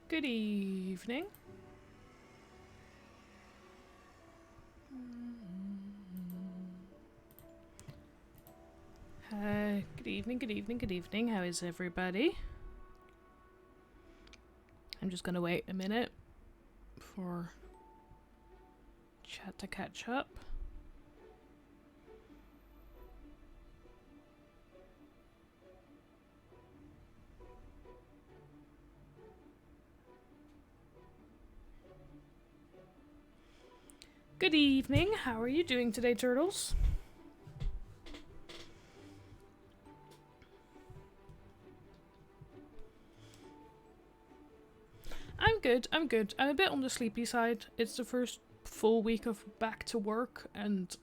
Good evening. Good evening, good evening, good evening. How is everybody? I'm just gonna wait a minute for chat to catch up. Good evening. How are you doing today, turtles? I'm good. I'm good. I'm a bit on the sleepy side. It's the first full week of back to work, and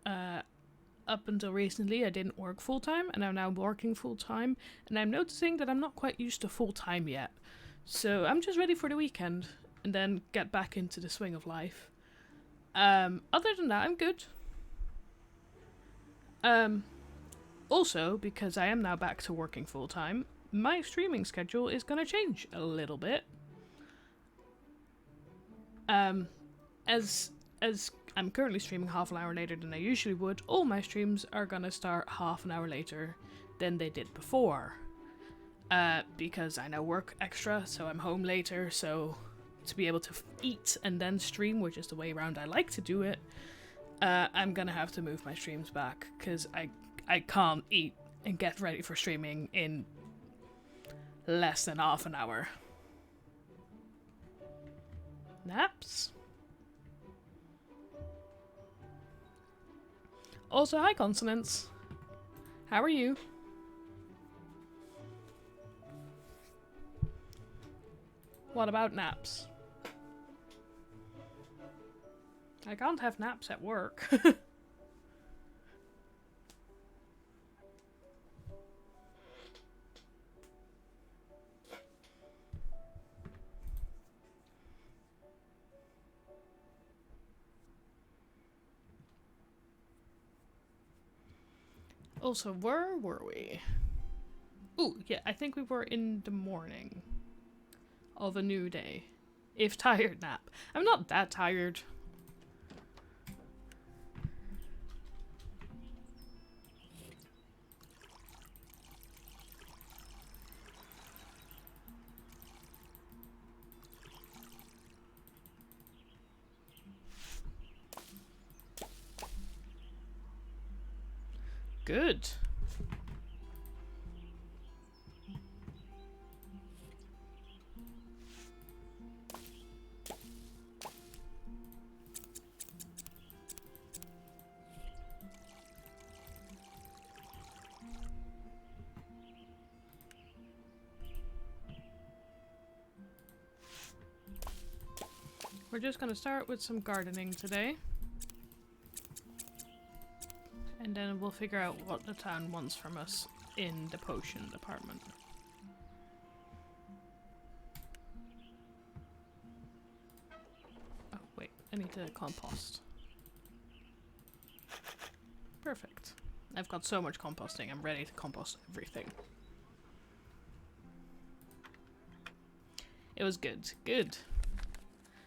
up until recently I didn't work full time, and I'm now working full time, and I'm noticing that I'm not quite used to full time yet. So I'm just ready for the weekend and then get back into the swing of life. Other than that, I'm good. Also, because I am now back to working full time, my streaming schedule is gonna change a little bit. As I'm currently streaming half an hour later than I usually would, all my streams are gonna start half an hour later than they did before. Because I now work extra, so I'm home later, so to be able to eat and then stream, which is the way around I like to do it, I'm gonna have to move my streams back, because I can't eat and get ready for streaming in less than half an hour. Naps? Also, hi Consonants. How are you? What about naps? I can't have naps at work. Also, where were we? Ooh, yeah, I think we were in the morning of a new day. If tired nap. I'm not that tired. Good. We're just gonna start with some gardening today. And then we'll figure out what the town wants from us in the potion department. Oh, wait, I need to compost. Perfect. I've got so much composting, I'm ready to compost everything. It was good. Good.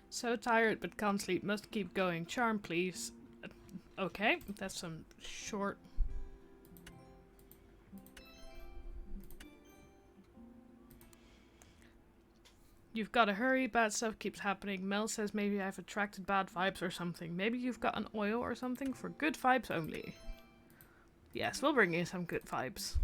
So tired but can't sleep, must keep going. Charm, please. Okay, that's some short... You've gotta hurry, bad stuff keeps happening. Mel says maybe I've attracted bad vibes or something. Maybe you've got an oil or something for good vibes only. Yes, we'll bring you some good vibes.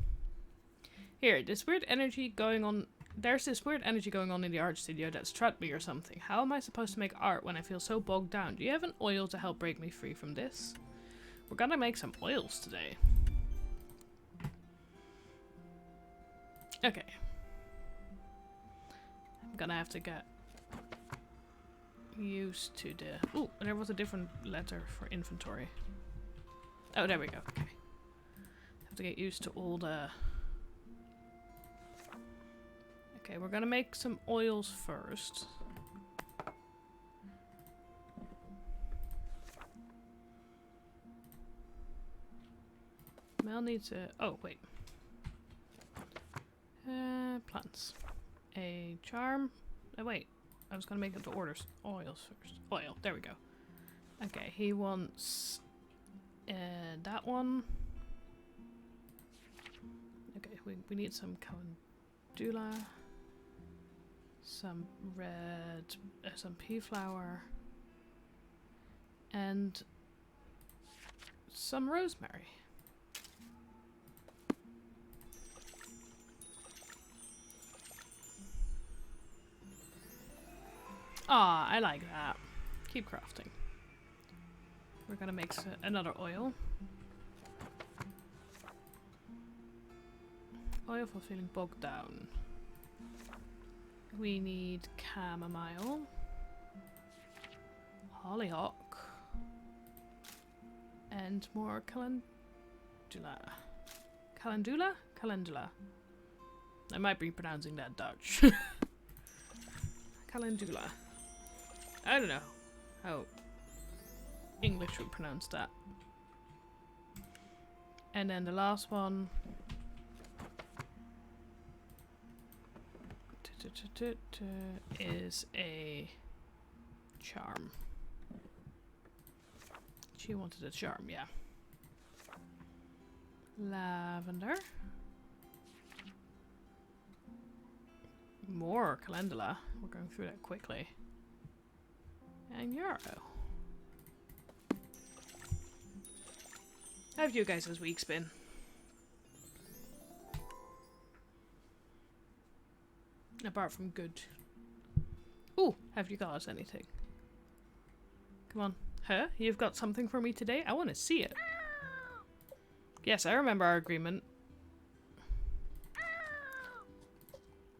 Here, this weird energy going on... There's this weird energy going on in the art studio that's trapped me or something. How am I supposed to make art when I feel so bogged down? Do you have an oil to help break me free from this? We're gonna make some oils today. Okay. I'm gonna have to get used to the... Ooh, there was a different letter for inventory. Oh, there we go. Okay. Have to get used to all the... Okay, we're gonna make some oils first. Mel needs a... Oh, wait. Plants. A charm. Oh, wait. I was going to make it to orders. Oils first. Oil. There we go. Okay, he wants that one. Okay, we need some calendula. Some red... some pea flower. And some rosemary. Ah, I like that. Keep crafting. We're gonna make another oil. Oil for feeling bogged down. We need chamomile. Hollyhock. And more calendula. Calendula? Calendula. I might be pronouncing that Dutch. Calendula. I don't know how English would pronounce that. And then the last one is a charm. She wanted a charm, yeah. Lavender. More calendula. We're going through that quickly. And yarrow. How have you guys' weeks been? Apart from good. Ooh, have you got us anything? Come on. Huh? You've got something for me today? I want to see it. Yes, I remember our agreement.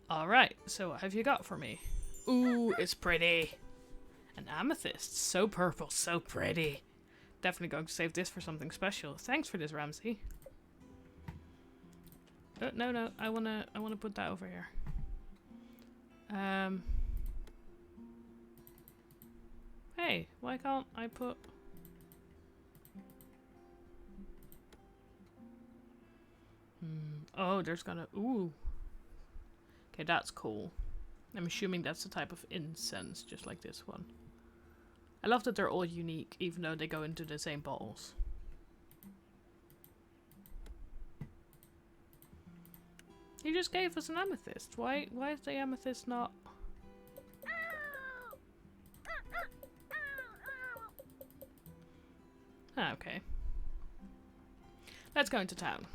Alright, so what have you got for me? Ooh, it's pretty. An amethyst. So purple, so pretty. Definitely going to save this for something special. Thanks for this, Ramsey. No, I wanna put that over here. Hey, why can't I put... Oh, there's gonna... Ooh. Okay, that's cool. I'm assuming that's the type of incense, just like this one. I love that they're all unique, even though they go into the same bottles. He just gave us an amethyst. Why is the amethyst not... Ah, okay. Let's go into town.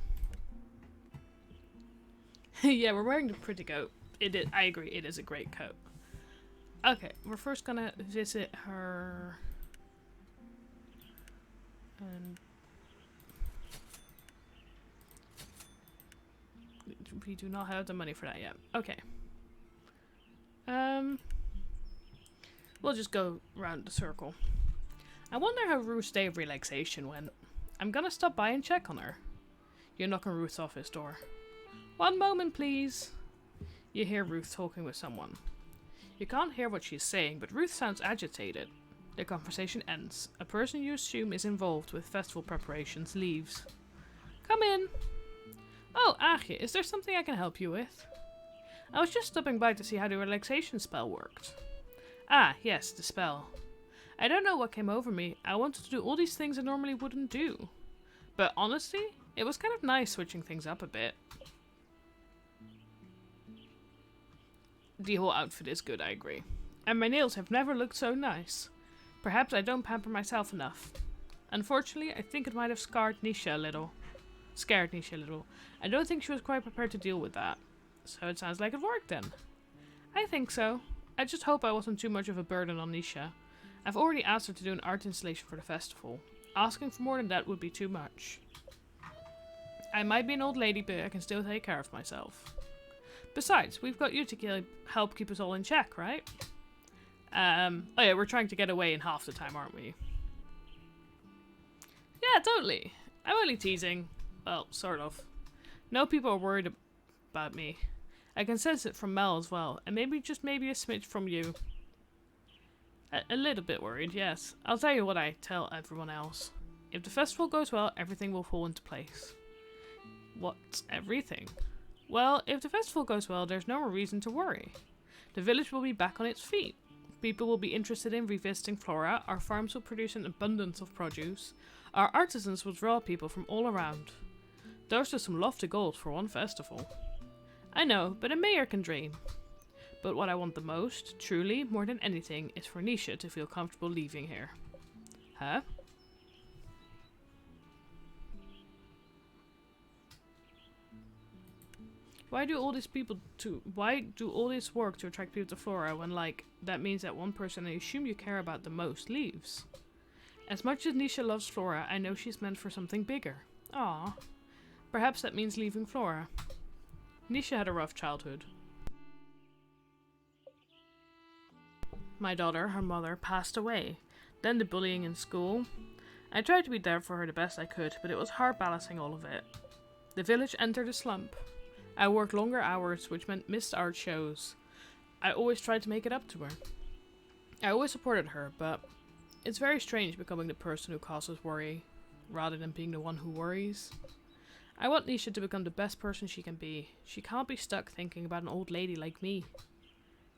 Yeah, we're wearing the pretty coat. I agree, it is a great coat. Okay, we're first gonna visit her. And we do not have the money for that yet. Okay. We'll just go around the circle. I wonder how Ruth's day of relaxation went. I'm gonna stop by and check on her. You knock on Ruth's office door. One moment, please. You hear Ruth talking with someone. You can't hear what she's saying, but Ruth sounds agitated. The conversation ends. A person you assume is involved with festival preparations leaves. Come in. Oh, Aagje, is there something I can help you with? I was just stopping by to see how the relaxation spell worked. Ah, yes, the spell. I don't know what came over me. I wanted to do all these things I normally wouldn't do. But honestly, it was kind of nice switching things up a bit. The whole outfit is good, I agree. And my nails have never looked so nice. Perhaps I don't pamper myself enough. Unfortunately, I think it might have scared Nisha a little. I don't think she was quite prepared to deal with that. So it sounds like it worked then. I think so. I just hope I wasn't too much of a burden on Nisha. I've already asked her to do an art installation for the festival. Asking for more than that would be too much. I might be an old lady, but I can still take care of myself. Besides, we've got you to help keep us all in check, right? Oh yeah, we're trying to get away in half the time, aren't we? Yeah, totally. I'm only teasing. Well, sort of. No people are worried about me. I can sense it from Mel as well, and maybe a smidge from you. A little bit worried, yes. I'll tell you what I tell everyone else. If the festival goes well, everything will fall into place. What's everything? Well, if the festival goes well, there's no more reason to worry. The village will be back on its feet. People will be interested in revisiting Flora, our farms will produce an abundance of produce, our artisans will draw people from all around. Those are some lofty goals for one festival. I know, but a mayor can dream. But what I want the most, truly, more than anything, is for Nisha to feel comfortable leaving here. Huh? Why do all this work to attract people to Flora when, like, that means that one person I assume you care about the most leaves? As much as Nisha loves Flora, I know she's meant for something bigger. Ah, perhaps that means leaving Flora. Nisha had a rough childhood. My daughter, her mother, passed away. Then the bullying in school. I tried to be there for her the best I could, but it was hard balancing all of it. The village entered a slump. I worked longer hours, which meant missed art shows. I always tried to make it up to her. I always supported her, but it's very strange becoming the person who causes worry, rather than being the one who worries. I want Nisha to become the best person she can be. She can't be stuck thinking about an old lady like me.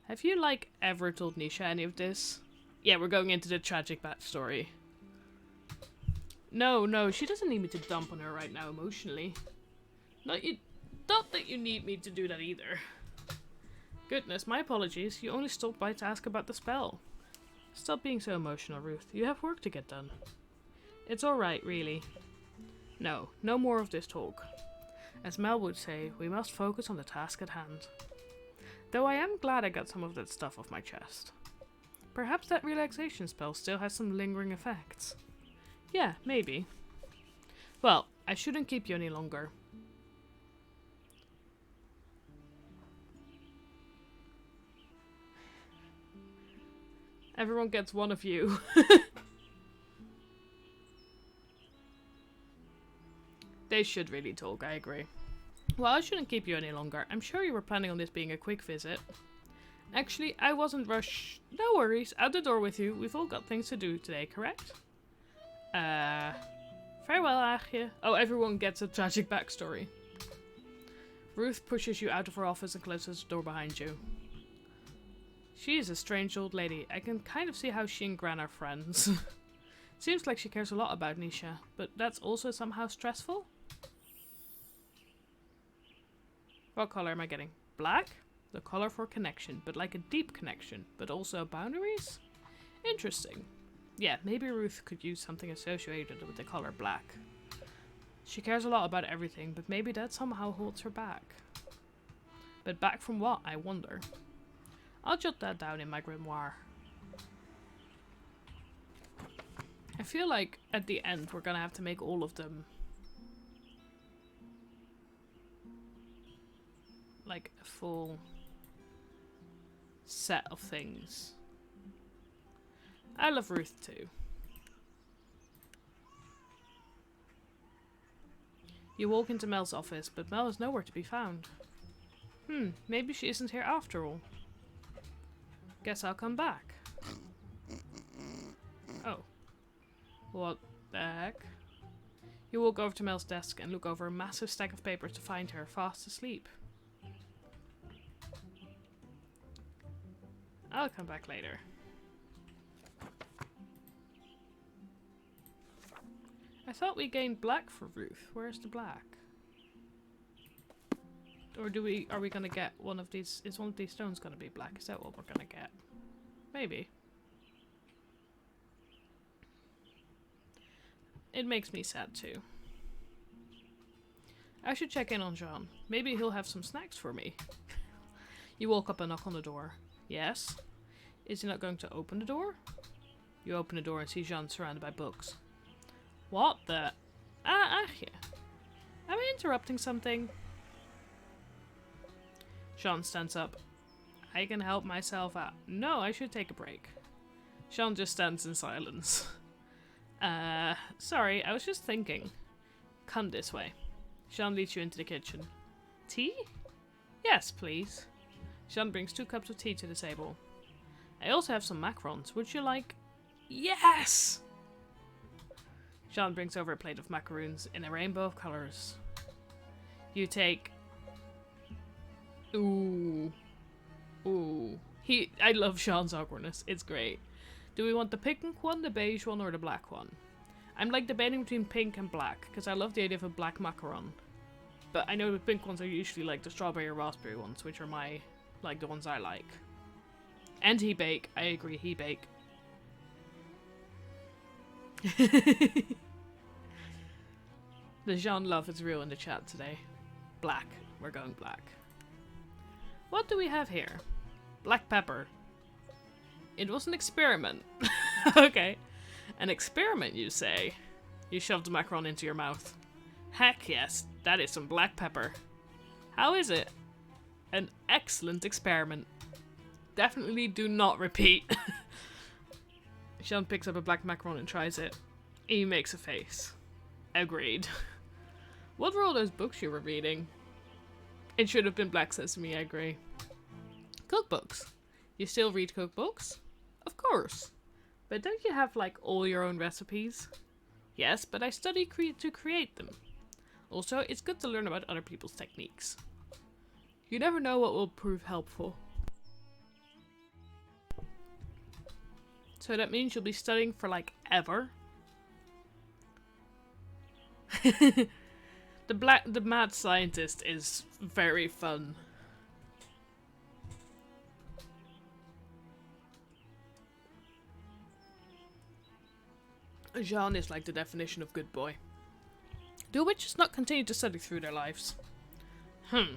Have you, like, ever told Nisha any of this? Yeah, we're going into the tragic backstory. No, she doesn't need me to dump on her right now emotionally. Not that you need me to do that either. Goodness, my apologies. You only stopped by to ask about the spell. Stop being so emotional, Ruth. You have work to get done. It's alright, really. No more of this talk. As Mel would say, we must focus on the task at hand. Though I am glad I got some of that stuff off my chest. Perhaps that relaxation spell still has some lingering effects. Yeah, maybe. Well, I shouldn't keep you any longer. Everyone gets one of you. They should really talk, I agree. Well, I shouldn't keep you any longer. I'm sure you were planning on this being a quick visit. Actually, I wasn't rushed. No worries, out the door with you. We've all got things to do today, correct? Farewell, Aagje. Oh, everyone gets a tragic backstory. Ruth pushes you out of her office and closes the door behind you. She is a strange old lady. I can kind of see how she and Gran are friends. Seems like she cares a lot about Nisha, but that's also somehow stressful? What color am I getting? Black? The color for connection, but like a deep connection, but also boundaries? Interesting. Yeah, maybe Ruth could use something associated with the color black. She cares a lot about everything, but maybe that somehow holds her back. But back from what, I wonder. I'll jot that down in my grimoire. I feel like at the end we're gonna have to make all of them like a full set of things. I love Ruth too. You walk into Mel's office, but Mel is nowhere to be found. Maybe she isn't here after all. Guess I'll come back. Oh. What the heck? You walk over to Mel's desk and look over a massive stack of papers to find her fast asleep. I'll come back later. I thought we gained black for Ruth. Where's the black? Or are we gonna get one of these? Is one of these stones gonna be black? Is that what we're gonna get? Maybe. It makes me sad too. I should check in on Jean. Maybe he'll have some snacks for me. You walk up and knock on the door. Yes? Is he not going to open the door? You open the door and see Jean surrounded by books. What the? Aagje. Am I interrupting something? Jean stands up. I can help myself out. No, I should take a break. Jean just stands in silence. Sorry, I was just thinking. Come this way. Jean leads you into the kitchen. Tea? Yes, please. Jean brings 2 cups of tea to the table. I also have some macarons. Would you like? Yes! Jean brings over a plate of macaroons in a rainbow of colors. You take... Ooh. I love Sean's awkwardness. It's great. Do we want the pink one, the beige one, or the black one? I'm like debating between pink and black, because I love the idea of a black macaron. But I know the pink ones are usually like the strawberry or raspberry ones, which are the ones I like. And he bake. I agree, he bake. The Jean love is real in the chat today. Black. We're going black. What do we have here? Black pepper. It was an experiment. Okay. An experiment, you say? You shoved the macaron into your mouth. Heck yes, that is some black pepper. How is it? An excellent experiment. Definitely do not repeat. Sean picks up a black macaron and tries it. He makes a face. Agreed. What were all those books you were reading? It should have been Black Sesame, I agree. Cookbooks. You still read cookbooks? Of course. But don't you have, like, all your own recipes? Yes, but I study to create them. Also, it's good to learn about other people's techniques. You never know what will prove helpful. So that means you'll be studying for, like, ever? The mad scientist is very fun. Jean is like the definition of good boy. Do witches not continue to study through their lives? I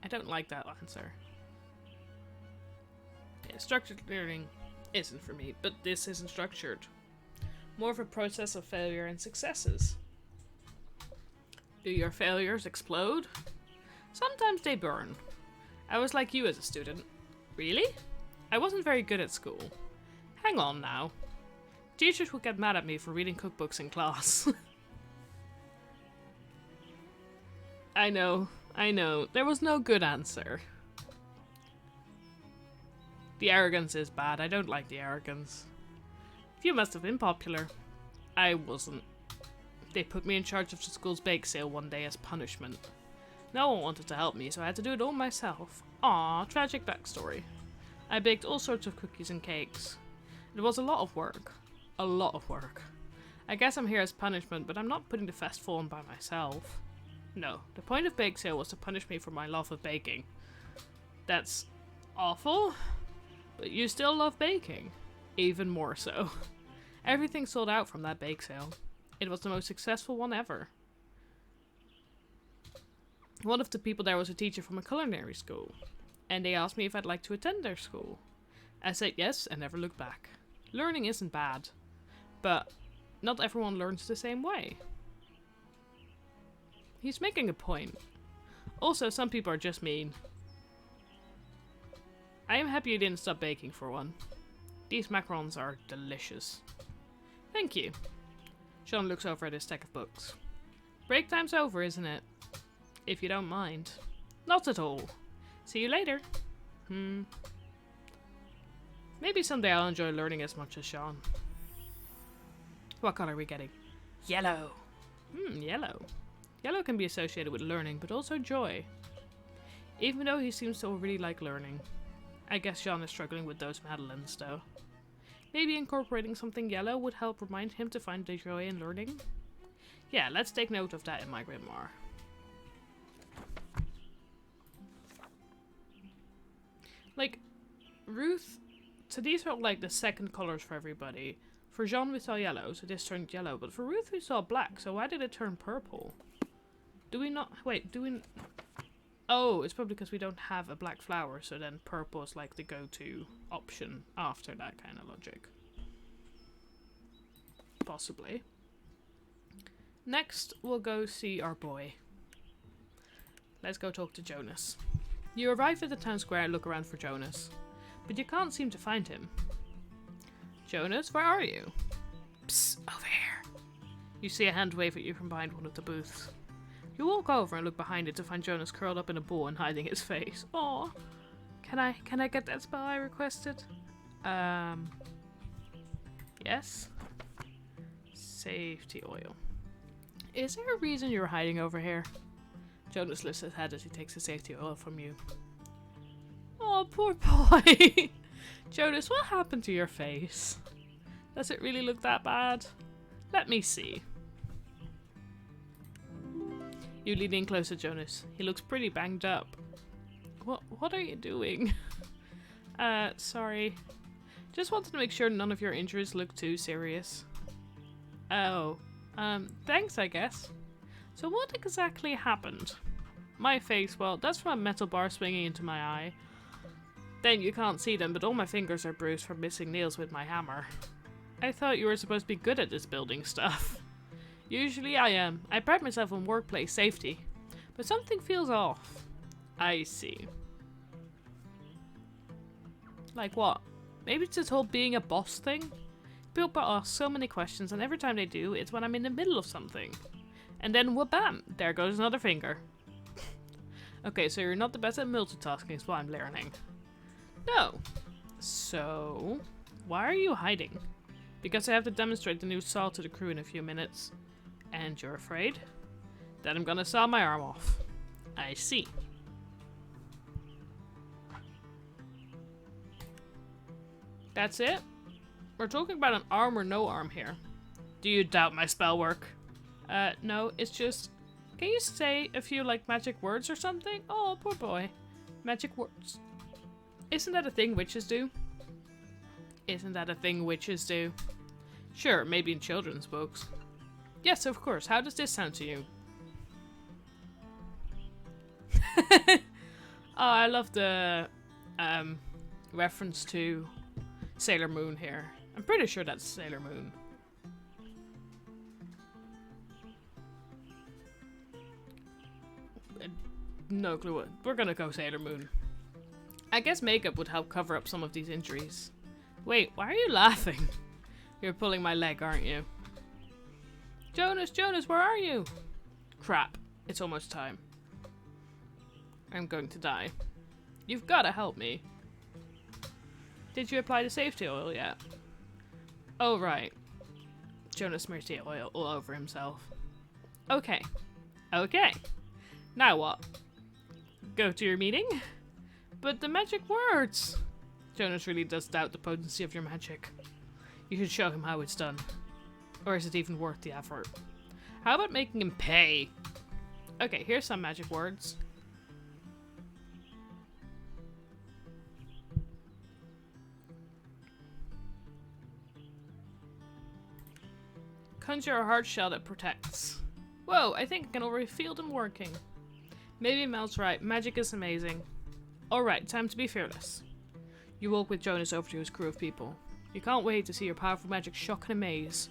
don't like that answer. Yeah, structured learning isn't for me, but this isn't structured. More of a process of failure and successes. Do your failures explode? Sometimes they burn. I was like you as a student. Really? I wasn't very good at school. Hang on now. Teachers would get mad at me for reading cookbooks in class. I know. There was no good answer. The arrogance is bad. I don't like the arrogance. You must have been popular. I wasn't. They put me in charge of the school's bake sale one day as punishment. No one wanted to help me, so I had to do it all myself. Aw, tragic backstory. I baked all sorts of cookies and cakes. It was a lot of work. A lot of work. I guess I'm here as punishment, but I'm not putting the festival on by myself. No, the point of bake sale was to punish me for my love of baking. That's awful, but you still love baking. Even more so. Everything sold out from that bake sale. It was the most successful one ever. One of the people there was a teacher from a culinary school, and they asked me if I'd like to attend their school. I said yes and never looked back. Learning isn't bad, but not everyone learns the same way. He's making a point. Also, some people are just mean. I am happy you didn't stop baking for one. These macarons are delicious. Thank you. Sean looks over at his stack of books. Break time's over, isn't it? If you don't mind. Not at all. See you later. Maybe someday I'll enjoy learning as much as Sean. What color are we getting? Yellow. Yellow. Yellow can be associated with learning, but also joy. Even though he seems to really like learning. I guess Sean is struggling with those madeleines, though. Maybe incorporating something yellow would help remind him to find the joy in learning? Yeah, let's take note of that in my grimoire. Like, Ruth, so these are like the second colors for everybody. For Jean we saw yellow, so this turned yellow, but for Ruth we saw black, so why did it turn purple? Do we not, wait, do we, oh, it's probably because we don't have a black flower, so then purple is like the go-to option after that kind of logic. Possibly. Next, we'll go see our boy. Let's go talk to Jonas. You arrive at the town square and look around for Jonas, but you can't seem to find him. Jonas, where are you? Psst, over here. You see a hand wave at you from behind one of the booths. You walk over and look behind it to find Jonas curled up in a ball and hiding his face. Aw. Can I get that spell I requested? Yes. Safety oil. Is there a reason you're hiding over here? Jonas lifts his head as he takes the safety oil from you. Oh, poor boy. Jonas, what happened to your face? Does it really look that bad? Let me see. You lean in closer, Jonas. He looks pretty banged up. What are you doing? Sorry. Just wanted to make sure none of your injuries look too serious. Oh, thanks, I guess. So what exactly happened? My face, well, that's from a metal bar swinging into my eye. Then you can't see them, but all my fingers are bruised from missing nails with my hammer. I thought you were supposed to be good at this building stuff. Usually I am. I pride myself on workplace safety. But something feels off. I see. Like what? Maybe it's this whole being a boss thing? People ask so many questions, and every time they do, it's when I'm in the middle of something. And then wha-bam! There goes another finger. Okay, so you're not the best at multitasking is what I'm learning. No. So, why are you hiding? Because I have to demonstrate the new saw to the crew in a few minutes. And you're afraid? That I'm gonna saw my arm off. I see. That's it? We're talking about an arm or no arm here. Do you doubt my spell work? No, it's just... Can you say a few, like, magic words or something? Oh, poor boy. Magic words. Isn't that a thing witches do? Isn't that a thing witches do? Sure, maybe in children's books. Yes, of course. How does this sound to you? Oh, I love the reference to Sailor Moon here. I'm pretty sure that's Sailor Moon. No clue what. We're gonna go Sailor Moon. I guess makeup would help cover up some of these injuries. Wait, why are you laughing? You're pulling my leg, aren't you? Jonas, Jonas, where are you? Crap, it's almost time. I'm going to die. You've gotta help me. Did you apply the safety oil yet? Oh, right. Jonas smears the oil all over himself. Okay. Okay. Now what? Go to your meeting? But the magic words! Jonas really does doubt the potency of your magic. You should show him how it's done. Or is it even worth the effort? How about making him pay? Okay, here's some magic words. Conjure a hard shell that protects. Whoa, I think I can already feel them working. Maybe Mel's right, magic is amazing. Alright, time to be fearless. You walk with Jonas over to his crew of people. You can't wait to see your powerful magic shock and amaze.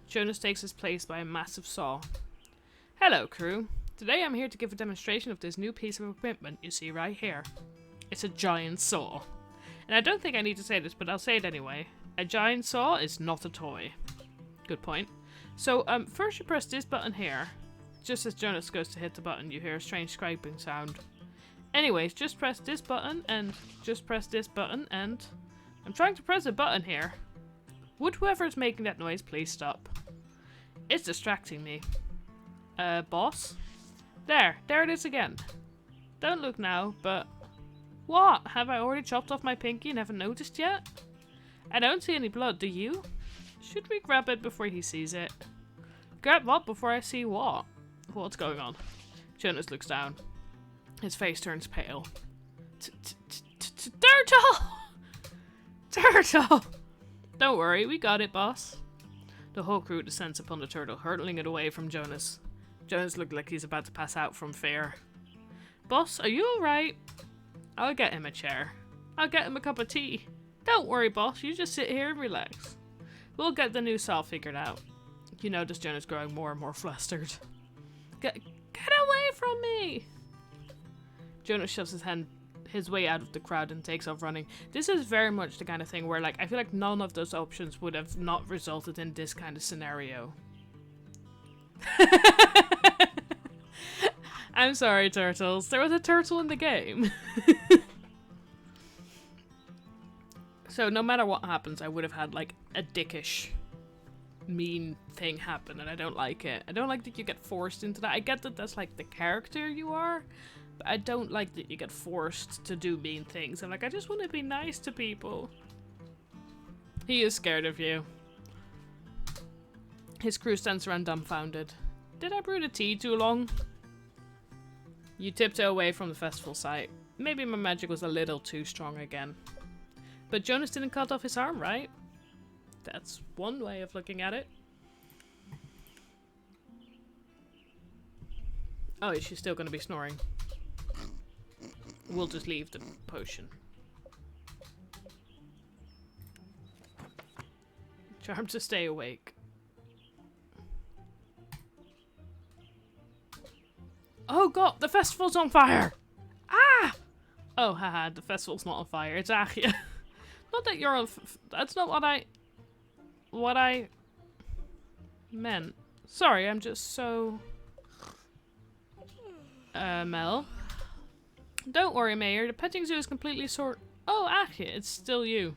Jonas takes his place by a massive saw. Hello, crew. Today I'm here to give a demonstration of this new piece of equipment you see right here. It's a giant saw. And I don't think I need to say this, but I'll say it anyway. A giant saw is not a toy. Good point. So, first you press this button here. Just as Jonas goes to hit the button, you hear a strange scraping sound. Anyways, just press this button, and just press this button, and... I'm trying to press a button here. Would whoever is making that noise please stop? It's distracting me. Boss? There it is again. Don't look now, but... What? Have I already chopped off my pinky and haven't noticed yet? I don't see any blood, do you? Should we grab it before he sees it? Grab what before I see what? What's going on? Jonas looks down. His face turns pale. Turtle! Turtle! Don't worry, we got it, boss. The whole crew descends upon the turtle, hurtling it away from Jonas. Jonas looks like he's about to pass out from fear. Boss, are you alright? I'll get him a chair. I'll get him a cup of tea. Don't worry, boss, you just sit here and relax. We'll get the new saw figured out. You notice Jonas growing more and more flustered. Get away from me! Jonas shoves his way out of the crowd and takes off running. This is very much the kind of thing where, like, I feel like none of those options would have not resulted in this kind of scenario. I'm sorry, turtles. There was a turtle in the game. So no matter what happens, I would have had, like, a dickish mean thing happen, and I don't like it. I don't like that you get forced into that. I get that that's like the character you are, but I don't like that you get forced to do mean things. I'm like, I just want to be nice to people. He is scared of you. His crew stands around dumbfounded. Did I brew the tea too long? You tiptoe away from the festival site. Maybe my magic was a little too strong again. But Jonas didn't cut off his arm, right? That's one way of looking at it. Oh, is she still going to be snoring? We'll just leave the potion. Charm to stay awake. Oh god, the festival's on fire! Ah! Oh, haha, the festival's not on fire. It's Achia. Not that you're on... That's not what I meant. Sorry, I'm just so... Mel? Don't worry, Mayor. The petting zoo is completely Oh, Achia, it's still you.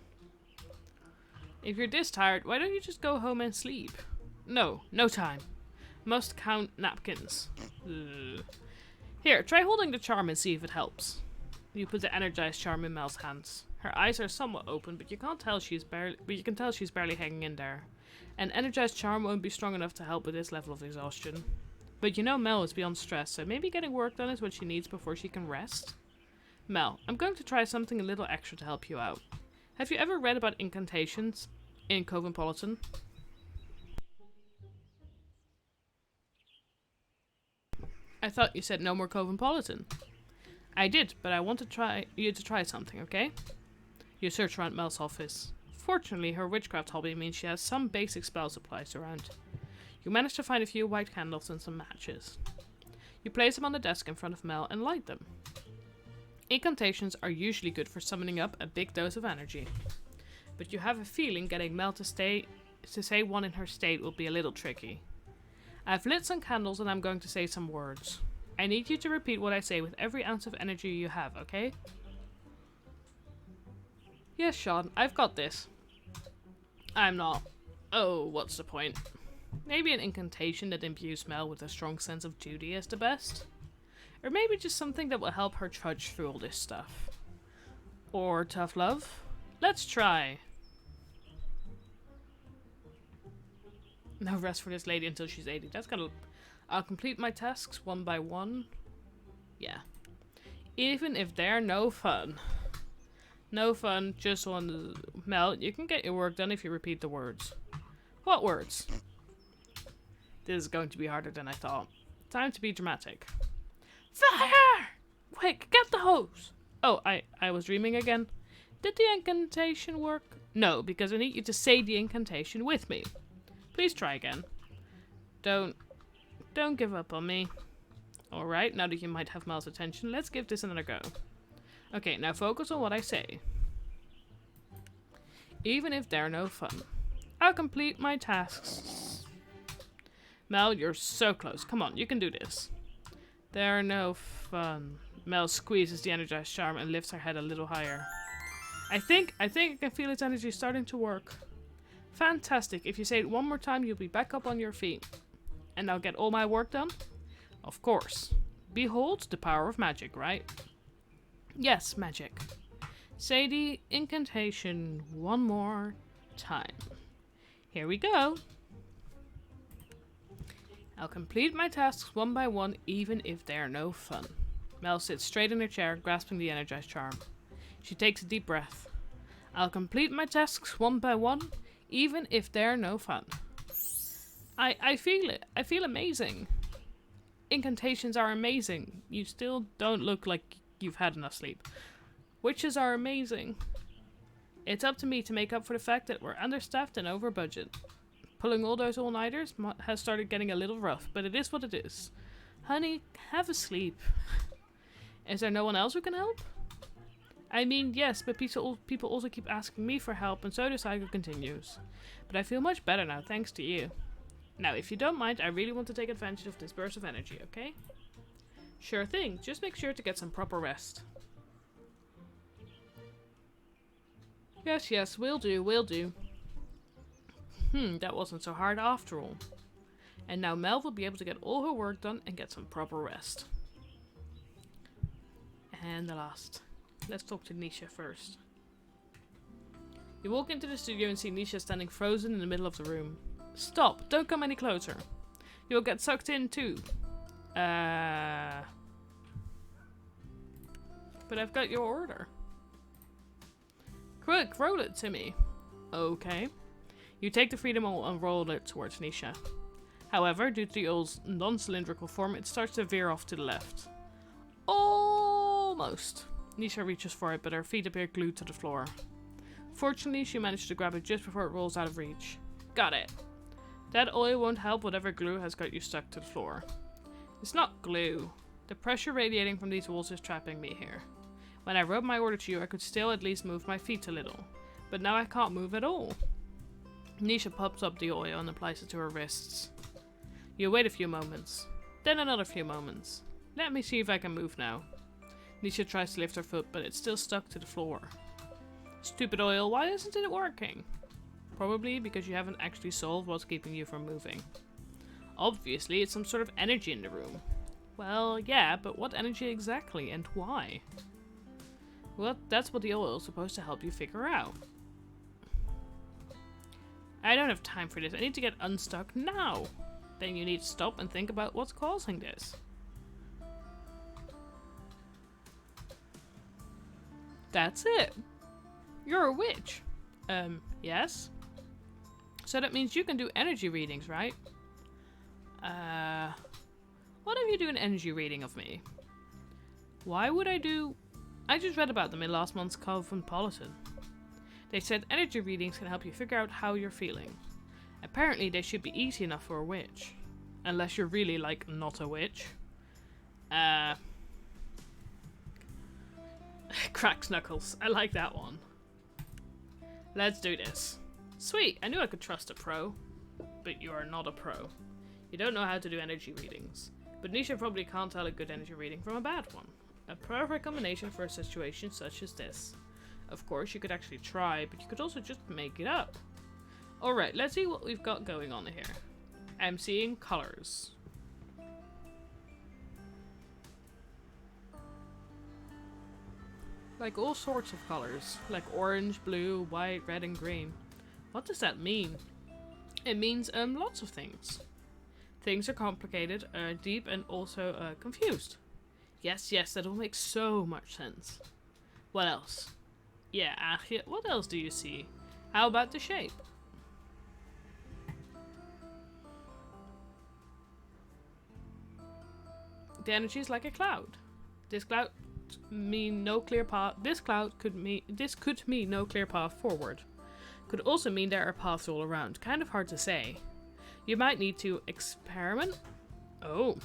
If you're this tired, why don't you just go home and sleep? No, no time. Must count napkins. Ugh. Here, try holding the charm and see if it helps. You put the energized charm in Mel's hands. Her eyes are somewhat open, but you can tell she's barely hanging in there. An energized charm won't be strong enough to help with this level of exhaustion. But you know Mel is beyond stress, so maybe getting work done is what she needs before she can rest? Mel, I'm going to try something a little extra to help you out. Have you ever read about incantations in Cosmopolitan? I thought you said no more Cosmopolitan. I did, but I want to try you to try something, okay? You search around Mel's office. Fortunately, her witchcraft hobby means she has some basic spell supplies around. You manage to find a few white candles and some matches. You place them on the desk in front of Mel and light them. Incantations are usually good for summoning up a big dose of energy. But you have a feeling getting Mel to say one in her state will be a little tricky. I've lit some candles and I'm going to say some words. I need you to repeat what I say with every ounce of energy you have, okay? Yes, Sean, I've got this. I'm not. Oh, what's the point? Maybe an incantation that imbues Mel with a strong sense of duty is the best. Or maybe just something that will help her trudge through all this stuff. Or tough love? Let's try. No rest for this lady until she's 80. That's gonna... I'll complete my tasks one by one. Yeah. Even if they're no fun. No fun, just one... Mel, you can get your work done if you repeat the words. What words? This is going to be harder than I thought. Time to be dramatic. Fire! Quick, get the hose! Oh, I was dreaming again. Did the incantation work? No, because I need you to say the incantation with me. Please try again. Don't give up on me. Alright, now that you might have Mel's attention, let's give this another go. Okay, now focus on what I say. Even if they're no fun. I'll complete my tasks. Mel, you're so close. Come on, you can do this. They're no fun. Mel squeezes the energized charm and lifts her head a little higher. I think I can feel its energy starting to work. Fantastic. If you say it one more time, you'll be back up on your feet. And I'll get all my work done? Of course. Behold the power of magic, right? Yes, magic. Say the incantation one more time. Here we go. I'll complete my tasks one by one, even if they're no fun. Mel sits straight in her chair, grasping the energized charm. She takes a deep breath. I'll complete my tasks one by one, even if they're no fun. I feel it. I feel amazing. Incantations are amazing. You still don't look like you've had enough sleep. Witches are amazing. It's up to me to make up for the fact that we're understaffed and over budget. Pulling all those all-nighters has started getting a little rough, but it is what it is. Honey, have a sleep. Is there no one else who can help? I mean, yes, but people also keep asking me for help, and so the cycle continues. But I feel much better now, thanks to you. Now, if you don't mind, I really want to take advantage of this burst of energy, okay? Sure thing, just make sure to get some proper rest. Yes, will do. That wasn't so hard after all. And now Mel will be able to get all her work done and get some proper rest. And the last. Let's talk to Nisha first. You walk into the studio and see Nisha standing frozen in the middle of the room. Stop! Don't come any closer. You'll get sucked in too. But I've got your order. Quick, roll it to me. Okay. You take the freedom oil and roll it towards Nisha. However, due to the oil's non-cylindrical form, it starts to veer off to the left. Almost. Nisha reaches for it, but her feet appear glued to the floor. Fortunately, she managed to grab it just before it rolls out of reach. Got it. That oil won't help whatever glue has got you stuck to the floor. It's not glue. The pressure radiating from these walls is trapping me here. When I wrote my order to you, I could still at least move my feet a little. But now I can't move at all. Nisha pops up the oil and applies it to her wrists. You wait a few moments. Then another few moments. Let me see if I can move now. Nisha tries to lift her foot, but it's still stuck to the floor. Stupid oil, why isn't it working? Probably because you haven't actually solved what's keeping you from moving. Obviously, it's some sort of energy in the room. Well, yeah, but what energy exactly and why? Well, that's what the oil is supposed to help you figure out. I don't have time for this. I need to get unstuck now. Then you need to stop and think about what's causing this. That's it. You're a witch. Yes? So that means you can do energy readings, right? What if you do an energy reading of me? Why would I do... I just read about them in last month's Cosmopolitan. They said energy readings can help you figure out how you're feeling. Apparently they should be easy enough for a witch. Unless you're really, like, not a witch. Cracks knuckles. I like that one. Let's do this. Sweet, I knew I could trust a pro. But you are not a pro. You don't know how to do energy readings. But Nisha probably can't tell a good energy reading from a bad one. A perfect combination for a situation such as this. Of course, you could actually try, but you could also just make it up. Alright, let's see what we've got going on here. I'm seeing colors. Like all sorts of colors. Like orange, blue, white, red and green. What does that mean? It means lots of things. Things are complicated, deep and also confused. Yes, that all makes so much sense. What else? Yeah, Aagje, what else do you see? How about the shape? The energy is like a cloud. This cloud mean no clear path. This could mean no clear path forward. Could also mean there are paths all around. Kind of hard to say. You might need to experiment. Oh.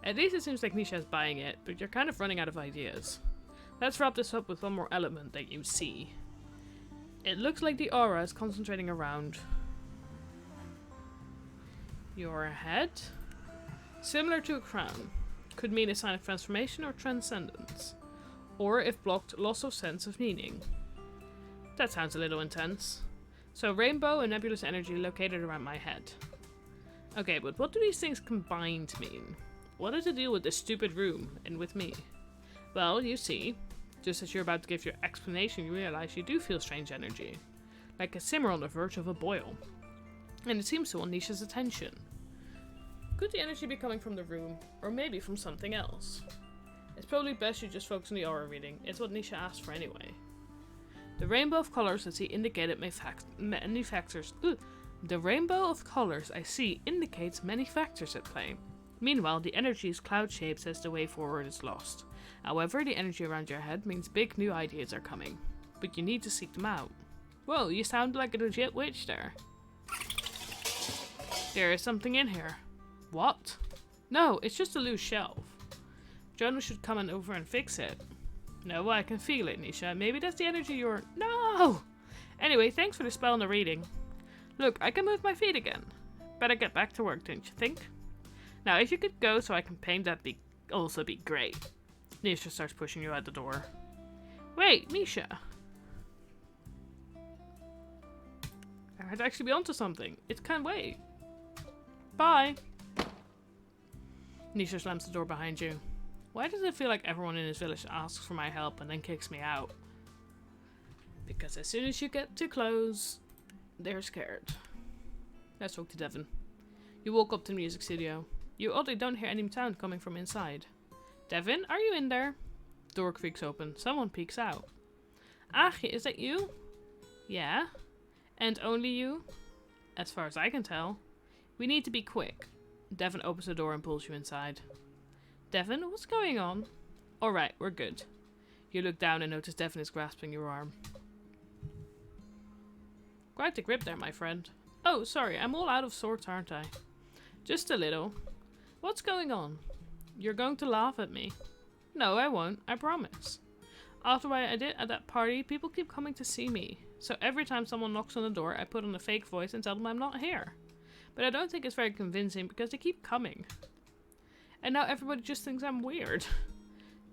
At least it seems like Nisha's buying it, but you're kind of running out of ideas. Let's wrap this up with one more element that you see. It looks like the aura is concentrating around your head. Similar to a crown. Could mean a sign of transformation or transcendence. Or, if blocked, loss of sense of meaning. That sounds a little intense. So rainbow and nebulous energy located around my head. Okay, but what do these things combined mean? What is the deal with this stupid room and with me? Well, you see, just as you're about to give your explanation, you realize you do feel strange energy. Like a simmer on the verge of a boil. And it seems to want Nisha's attention. Could the energy be coming from the room, or maybe from something else? It's probably best you just focus on the aura reading. It's what Nisha asked for anyway. The rainbow of colors I see indicated many factors. The rainbow of colors I see indicates many factors at play. Meanwhile, the energy is cloud-shaped as the way forward is lost. However, the energy around your head means big new ideas are coming. But you need to seek them out. Whoa, you sound like a legit witch there. There is something in here. What? No, it's just a loose shelf. Jonah should come over and fix it. No, I can feel it, Nisha. Maybe that's the energy you're... No! Anyway, thanks for the spell and the reading. Look, I can move my feet again. Better get back to work, don't you think? Now, if you could go so I can paint, that'd also be great. Nisha starts pushing you out the door. Wait, Nisha. I'd actually be onto something. It can't wait. Bye. Nisha slams the door behind you. Why does it feel like everyone in this village asks for my help and then kicks me out? Because as soon as you get too close, they're scared. Let's talk to Devin. You walk up to the music studio. You oddly don't hear any sound coming from inside. Devin, are you in there? Door creaks open. Someone peeks out. Achie, is that you? Yeah. And only you? As far as I can tell. We need to be quick. Devin opens the door and pulls you inside. Devin, what's going on? Alright, we're good. You look down and notice Devin is grasping your arm. Quite the grip there, my friend. Oh, sorry, I'm all out of sorts, aren't I? Just a little. What's going on? You're going to laugh at me. No, I won't, I promise. After what I did at that party, people keep coming to see me. So every time someone knocks on the door, I put on a fake voice and tell them I'm not here. But I don't think it's very convincing because they keep coming. And now everybody just thinks I'm weird.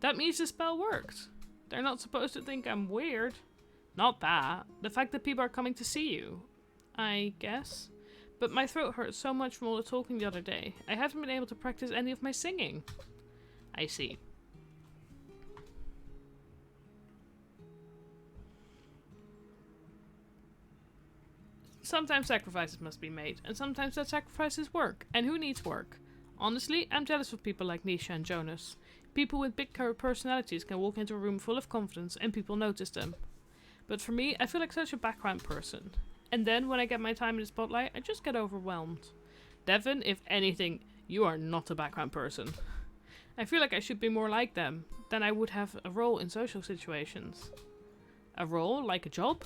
That means the spell worked. They're not supposed to think I'm weird. Not that. The fact that people are coming to see you. I guess. But my throat hurts so much from all the talking the other day. I haven't been able to practice any of my singing. I see. Sometimes sacrifices must be made, and sometimes that sacrifices work. And who needs work? Honestly, I'm jealous of people like Nisha and Jonas. People with big personalities can walk into a room full of confidence and people notice them. But for me, I feel like such a background person. And then, when I get my time in the spotlight, I just get overwhelmed. Devin, if anything, you are not a background person. I feel like I should be more like them. Then I would have a role in social situations. A role? Like a job?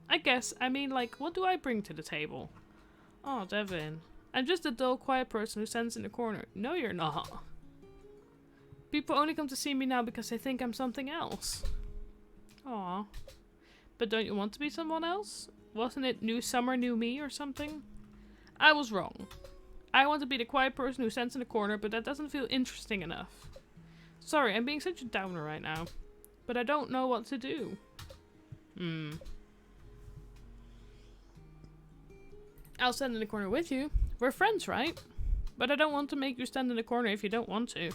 I guess. I mean, like, what do I bring to the table? Oh, Devin. I'm just a dull, quiet person who stands in the corner. No, you're not. People only come to see me now because they think I'm something else. Aw. But don't you want to be someone else? Wasn't it new summer, new me or something? I was wrong. I want to be the quiet person who stands in the corner, but that doesn't feel interesting enough. Sorry, I'm being such a downer right now. But I don't know what to do. I'll stand in the corner with you. We're friends, right? But I don't want to make you stand in the corner if you don't want to.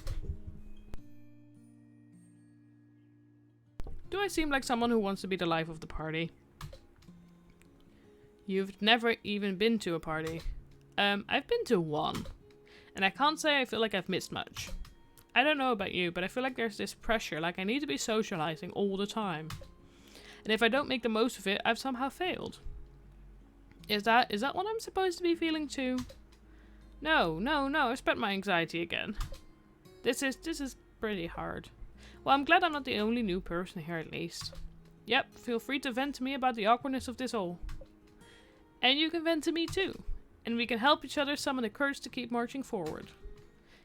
Do I seem like someone who wants to be the life of the party? You've never even been to a party. I've been to one. And I can't say I feel like I've missed much. I don't know about you, but I feel like there's this pressure, like I need to be socializing all the time. And if I don't make the most of it, I've somehow failed. Is that what I'm supposed to be feeling too? No, I've spread my anxiety again. This is pretty hard. Well, I'm glad I'm not the only new person here at least. Yep, feel free to vent to me about the awkwardness of this all. And you can vent to me too. And we can help each other summon the courage to keep marching forward.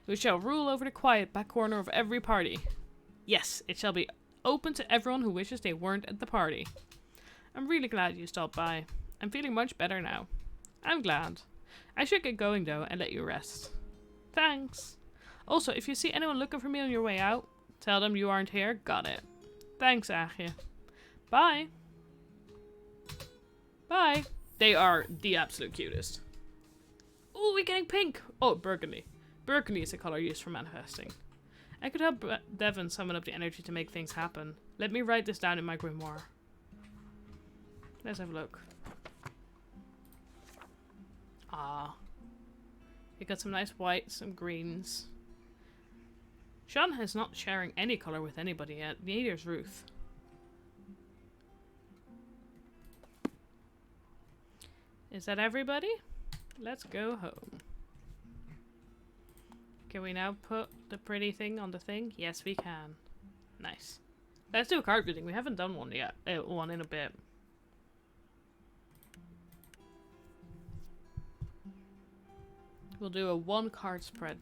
We shall rule over the quiet back corner of every party. Yes, it shall be open to everyone who wishes they weren't at the party. I'm really glad you stopped by. I'm feeling much better now. I'm glad. I should get going though and let you rest. Thanks. Also, if you see anyone looking for me on your way out, tell them you aren't here. Got it. Thanks, Achie. Bye. Bye. They are the absolute cutest. Oh, we're getting pink. Oh, burgundy. Burgundy is a color used for manifesting. I could help Devin summon up the energy to make things happen. Let me write this down in my grimoire. Let's have a look. Ah. We got some nice whites, some greens. Sean is not sharing any color with anybody yet. Neither is Ruth. Is that everybody? Let's go home. Can we now put the pretty thing on the thing? Yes, we can. Nice. Let's do a card reading. We haven't done one yet. One in a bit. We'll do a 1 card spread.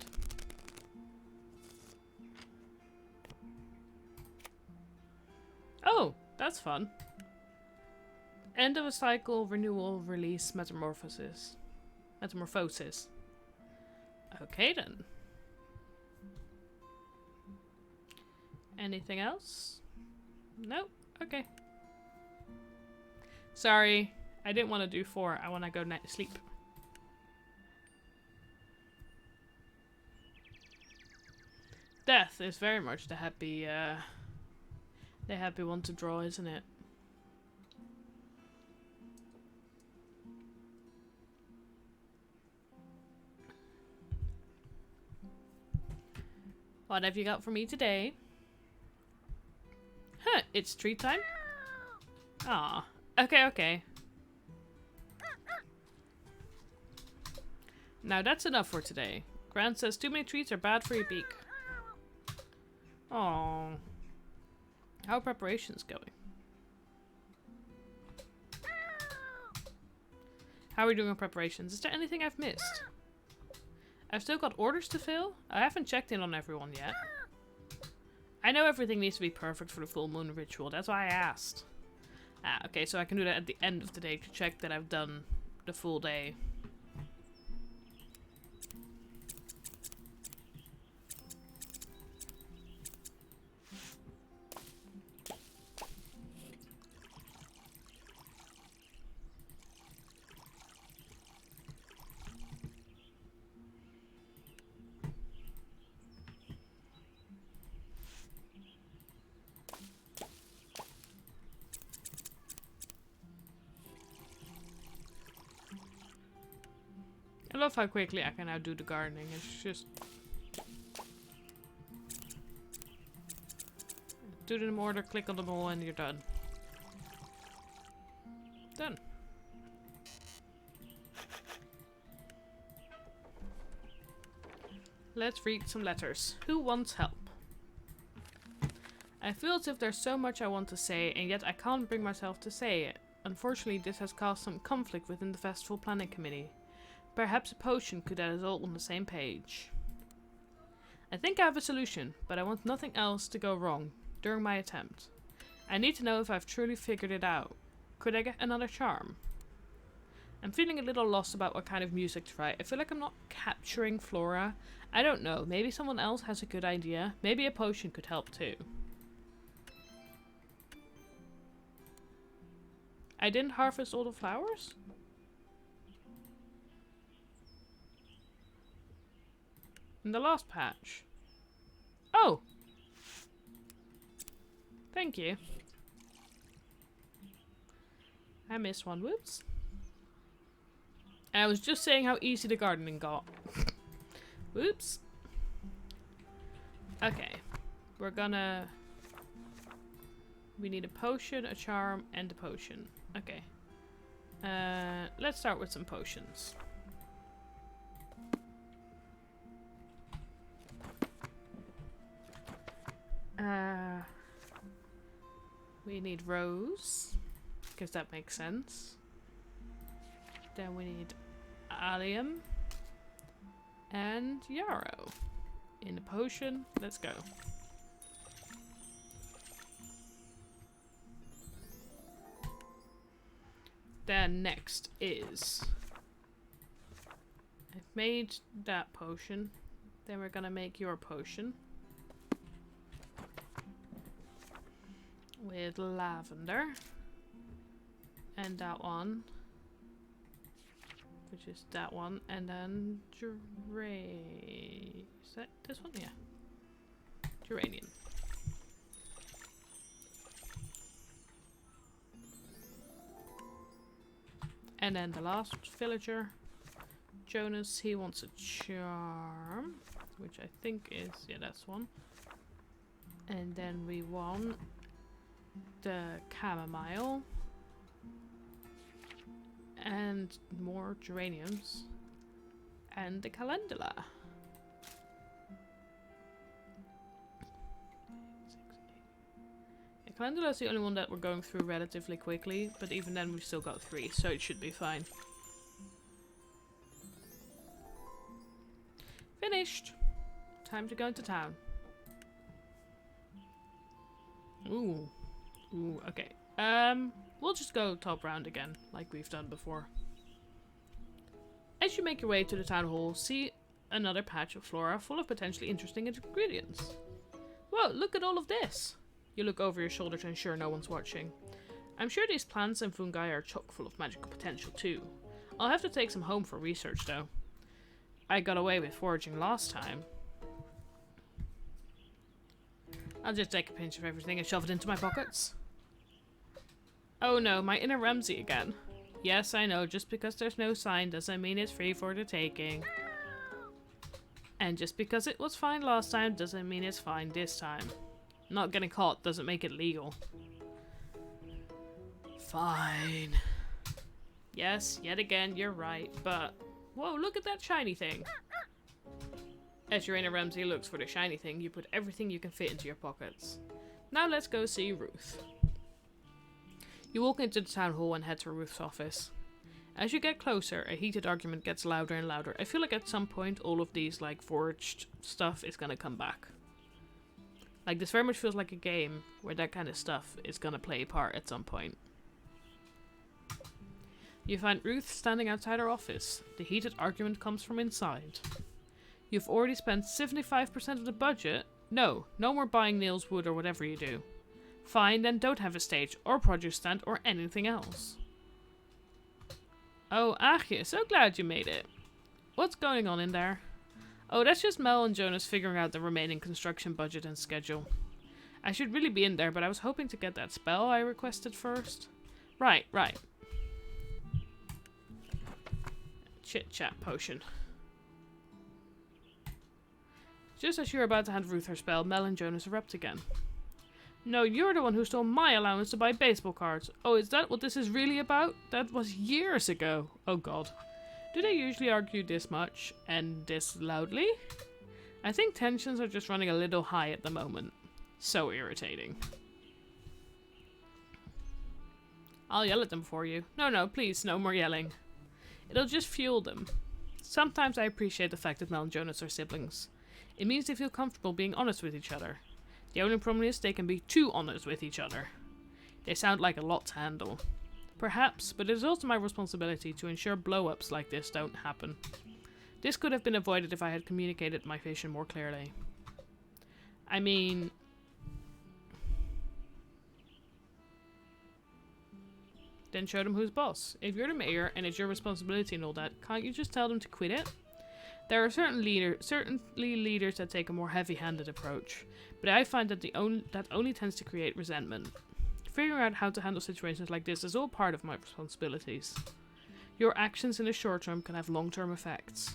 Oh, that's fun. End of a cycle, renewal, release, metamorphosis. Metamorphosis. Okay then. Anything else? Nope. Okay. Sorry. I didn't want to do 4. I want to go sleep. Death is very much the happy one to draw, isn't it? What have you got for me today? Huh, it's treat time? Aw. Okay, okay. Now that's enough for today. Grant says too many treats are bad for your beak. Aww. How are preparations going? How are we doing on preparations? Is there anything I've missed? I've still got orders to fill? I haven't checked in on everyone yet. I know everything needs to be perfect for the full moon ritual. That's why I asked. Ah, okay, so I can do that at the end of the day to check that I've done the full day. I love how quickly I can now do the gardening. It's just... do them in order, click on them all, and you're done. Done. Let's read some letters. Who wants help? I feel as if there's so much I want to say, and yet I can't bring myself to say it. Unfortunately, this has caused some conflict within the festival planning committee. Perhaps a potion could get us all on the same page. I think I have a solution, but I want nothing else to go wrong during my attempt. I need to know if I've truly figured it out. Could I get another charm? I'm feeling a little lost about what kind of music to write. I feel like I'm not capturing Flora. I don't know, maybe someone else has a good idea. Maybe a potion could help too. I didn't harvest all the flowers? In the last patch. Oh! Thank you. I missed one. Whoops. I was just saying how easy the gardening got. Whoops. Okay. We're gonna... we need a potion, a charm, and a potion. Okay. Let's start with some potions. We need Rose, because that makes sense. Then we need Allium and Yarrow. In the potion, let's go. Then next is... I've made that potion. Then we're gonna make your potion. With lavender. And that one. Which is that one. And then is that this one? Yeah. Geranium. And then the last villager. Jonas, he wants a charm. Which I think is... yeah, that's one. And then we want... the chamomile. And more geraniums. And the calendula. Yeah, calendula is the only one that we're going through relatively quickly, but even then we've still got 3, so it should be fine. Finished! Time to go into town. Ooh. Ooh, okay. We'll just go top round again, like we've done before. As you make your way to the town hall, see another patch of flora full of potentially interesting ingredients. Whoa, look at all of this! You look over your shoulder to ensure no one's watching. I'm sure these plants and fungi are chock full of magical potential too. I'll have to take some home for research though. I got away with foraging last time. I'll just take a pinch of everything and shove it into my pockets. Oh no, my inner Ramsay again. Yes, I know, just because there's no sign doesn't mean it's free for the taking. And just because it was fine last time doesn't mean it's fine this time. Not getting caught doesn't make it legal. Fine. Yes, yet again, you're right, but... Whoa, look at that shiny thing. As your inner Ramsay looks for the shiny thing, you put everything you can fit into your pockets. Now let's go see Ruth. You walk into the town hall and head to Ruth's office. As you get closer, a heated argument gets louder and louder. I feel like at some point all of these like forged stuff is gonna come back. Like this very much feels like a game where that kind of stuff is gonna play a part at some point. You find Ruth standing outside her office. The heated argument comes from inside. You've already spent 75% of the budget? No more buying nails, wood or whatever you do. Fine, then don't have a stage or produce stand or anything else. Oh, Aagje, so glad you made it. What's going on in there? Oh, that's just Mel and Jonas figuring out the remaining construction budget and schedule. I should really be in there, but I was hoping to get that spell I requested first. Right. Chit-chat potion. Just as you're about to hand Ruth her spell, Mel and Jonas erupt again. No, you're the one who stole my allowance to buy baseball cards. Oh, is that what this is really about? That was years ago. Oh god. Do they usually argue this much and this loudly? I think tensions are just running a little high at the moment. So irritating. I'll yell at them for you. No, please, no more yelling. It'll just fuel them. Sometimes I appreciate the fact that Mel and Jonas are siblings. It means they feel comfortable being honest with each other. The only problem is they can be too honest with each other. They sound like a lot to handle. Perhaps, but it is also my responsibility to ensure blow-ups like this don't happen. This could have been avoided if I had communicated my vision more clearly. I mean... Then show them who's boss. If you're the mayor and it's your responsibility and all that, can't you just tell them to quit it? There are certainly leaders that take a more heavy-handed approach, but I find that that only tends to create resentment. Figuring out how to handle situations like this is all part of my responsibilities. Your actions in the short term can have long-term effects.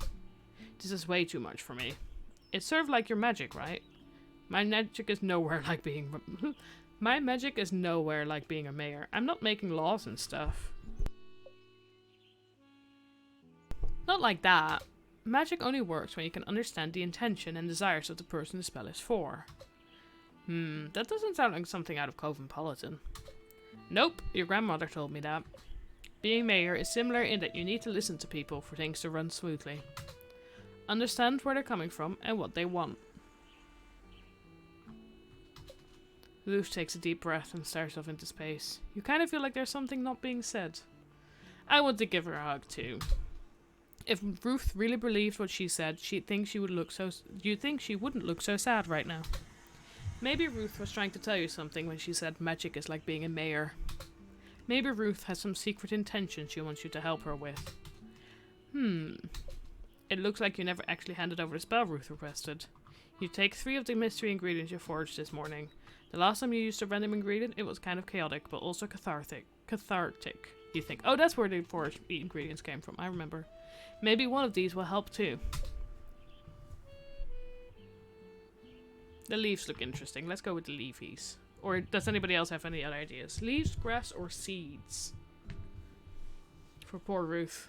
This is way too much for me. It's sort of like your magic, right? My magic is nowhere like being a mayor. I'm not making laws and stuff. Not like that. Magic only works when you can understand the intention and desires of the person the spell is for. That doesn't sound like something out of Cosmopolitan. Nope, your grandmother told me that. Being mayor is similar in that you need to listen to people for things to run smoothly. Understand where they're coming from and what they want. Ruth takes a deep breath and stares off into space. You kind of feel like there's something not being said. I want to give her a hug too. If Ruth really believed what she said, you'd think she wouldn't look so sad right now. Maybe Ruth was trying to tell you something when she said magic is like being a mayor. Maybe Ruth has some secret intention she wants you to help her with. It looks like you never actually handed over the spell Ruth requested. You take 3 of the mystery ingredients you forged this morning. The last time you used a random ingredient, it was kind of chaotic, but also cathartic. You think, oh, that's where the forged ingredients came from, I remember. Maybe one of these will help too. The leaves look interesting. Let's go with the leafies. Or does anybody else have any other ideas? Leaves, grass, or seeds? For poor Ruth.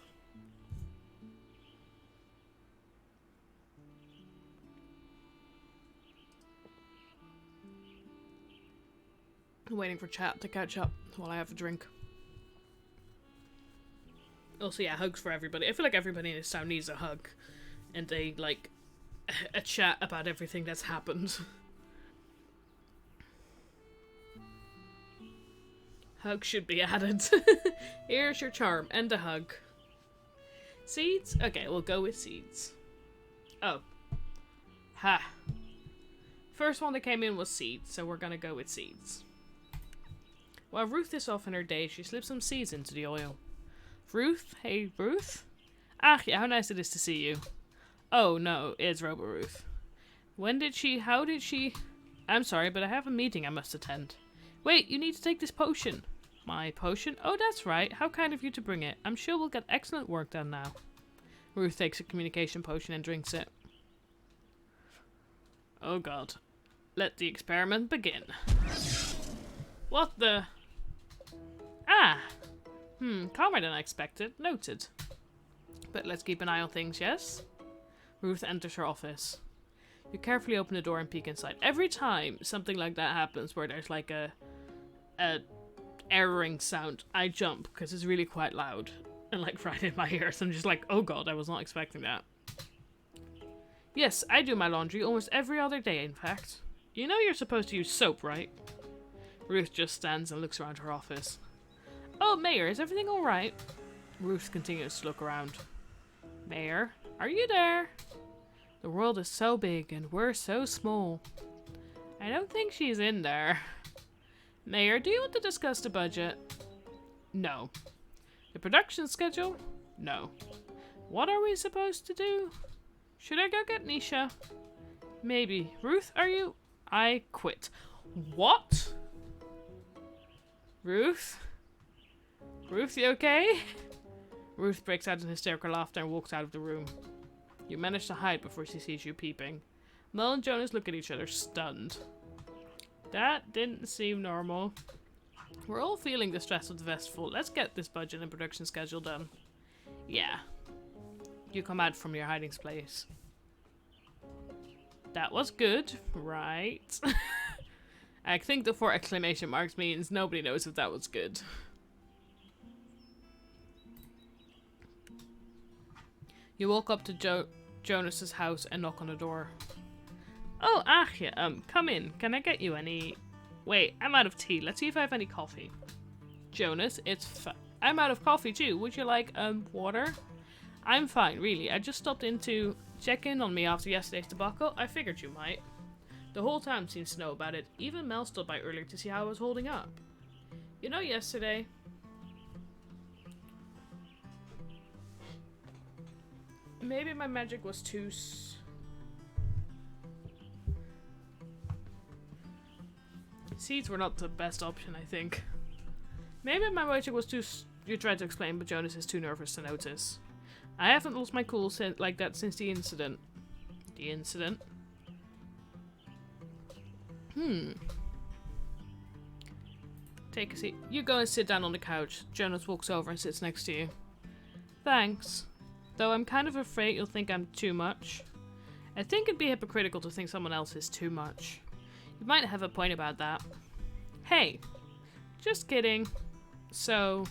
I'm waiting for chat to catch up while I have a drink. Also, yeah, hugs for everybody. I feel like everybody in this town needs a hug. And a chat about everything that's happened. Hug should be added. Here's your charm and a hug. Seeds? Okay, we'll go with seeds. Oh. Ha. First one that came in was seeds, so we're gonna go with seeds. While Ruth is off in her day, she slips some seeds into the oil. Ruth? Hey, Ruth? Ah, yeah, how nice it is to see you. Oh, no, it's Robo Ruth. How did she... I'm sorry, but I have a meeting I must attend. Wait, you need to take this potion. My potion? Oh, that's right. How kind of you to bring it. I'm sure we'll get excellent work done now. Ruth takes a communication potion and drinks it. Oh god. Let the experiment begin. What the... Ah! Calmer than I expected. Noted. But let's keep an eye on things, yes? Ruth enters her office. You carefully open the door and peek inside. Every time something like that happens where there's like a erroring sound, I jump because it's really quite loud and like right in my ears. I'm just like, oh god, I was not expecting that. Yes, I do my laundry almost every other day, in fact. You know you're supposed to use soap, right? Ruth just stands and looks around her office. Oh, Mayor, is everything alright? Ruth continues to look around. Mayor, are you there? The world is so big and we're so small. I don't think she's in there. Mayor, do you want to discuss the budget? No. The production schedule? No. What are we supposed to do? Should I go get Nisha? Maybe. Ruth, are you... I quit. What? Ruth? Ruth, you okay? Ruth breaks out in hysterical laughter and walks out of the room. You manage to hide before she sees you peeping. Mel and Jonas look at each other, stunned. That didn't seem normal. We're all feeling the stress of the festival. Let's get this budget and production schedule done. Yeah. You come out from your hiding place. That was good, right? I think the 4 exclamation marks means nobody knows if that was good. You walk up to Jonas's house and knock on the door. Oh, Achia, come in. Can I get you any... Wait, I'm out of tea. Let's see if I have any coffee. Jonas, I'm out of coffee too. Would you like, water? I'm fine, really. I just stopped in to check in on me after yesterday's debacle. I figured you might. The whole town seems to know about it. Even Mel stopped by earlier to see how I was holding up. You know, yesterday... Maybe my magic was too... Seeds were not the best option, I think. Maybe my magic was too... You tried to explain, but Jonas is too nervous to notice. I haven't lost my cool like that since the incident. The incident? Take a seat. You go and sit down on the couch. Jonas walks over and sits next to you. Thanks. Though I'm kind of afraid you'll think I'm too much. I think it'd be hypocritical to think someone else is too much. You might have a point about that. Hey, just kidding. So,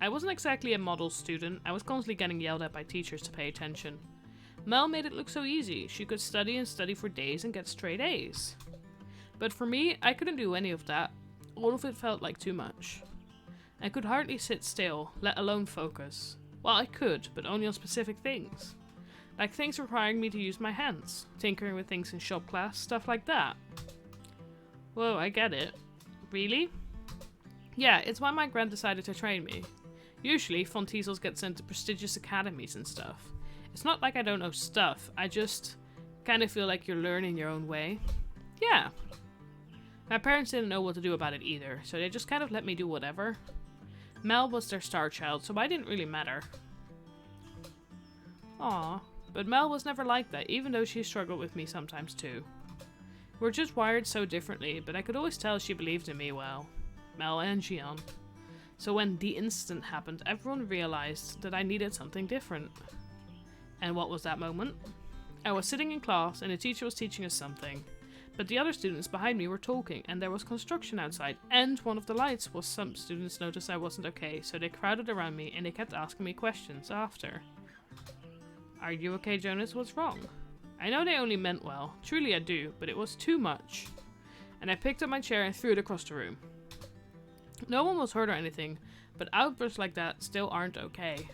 I wasn't exactly a model student. I was constantly getting yelled at by teachers to pay attention. Mel made it look so easy. She could study and study for days and get straight A's. But for me, I couldn't do any of that. All of it felt like too much. I could hardly sit still, let alone focus. Well, I could, but only on specific things. Like things requiring me to use my hands, tinkering with things in shop class, stuff like that. Whoa, I get it. Really? Yeah, it's why my grand decided to train me. Usually, Fontezels get sent to prestigious academies and stuff. It's not like I don't know stuff, I just kind of feel like you're learning your own way. Yeah. My parents didn't know what to do about it either, so they just kind of let me do whatever. Mel was their star child, so I didn't really matter. Aw, but Mel was never like that, even though she struggled with me sometimes too. We're just wired so differently, but I could always tell she believed in me well. Mel and Gian. So when the incident happened, everyone realized that I needed something different. And what was that moment? I was sitting in class and the teacher was teaching us something. But the other students behind me were talking and there was construction outside and one of the lights was some students noticed I wasn't okay, so they crowded around me and they kept asking me questions after. Are you okay, Jonas? What's wrong? I know they only meant well, truly I do, but it was too much. And I picked up my chair and threw it across the room. No one was hurt or anything, but outbursts like that still aren't okay.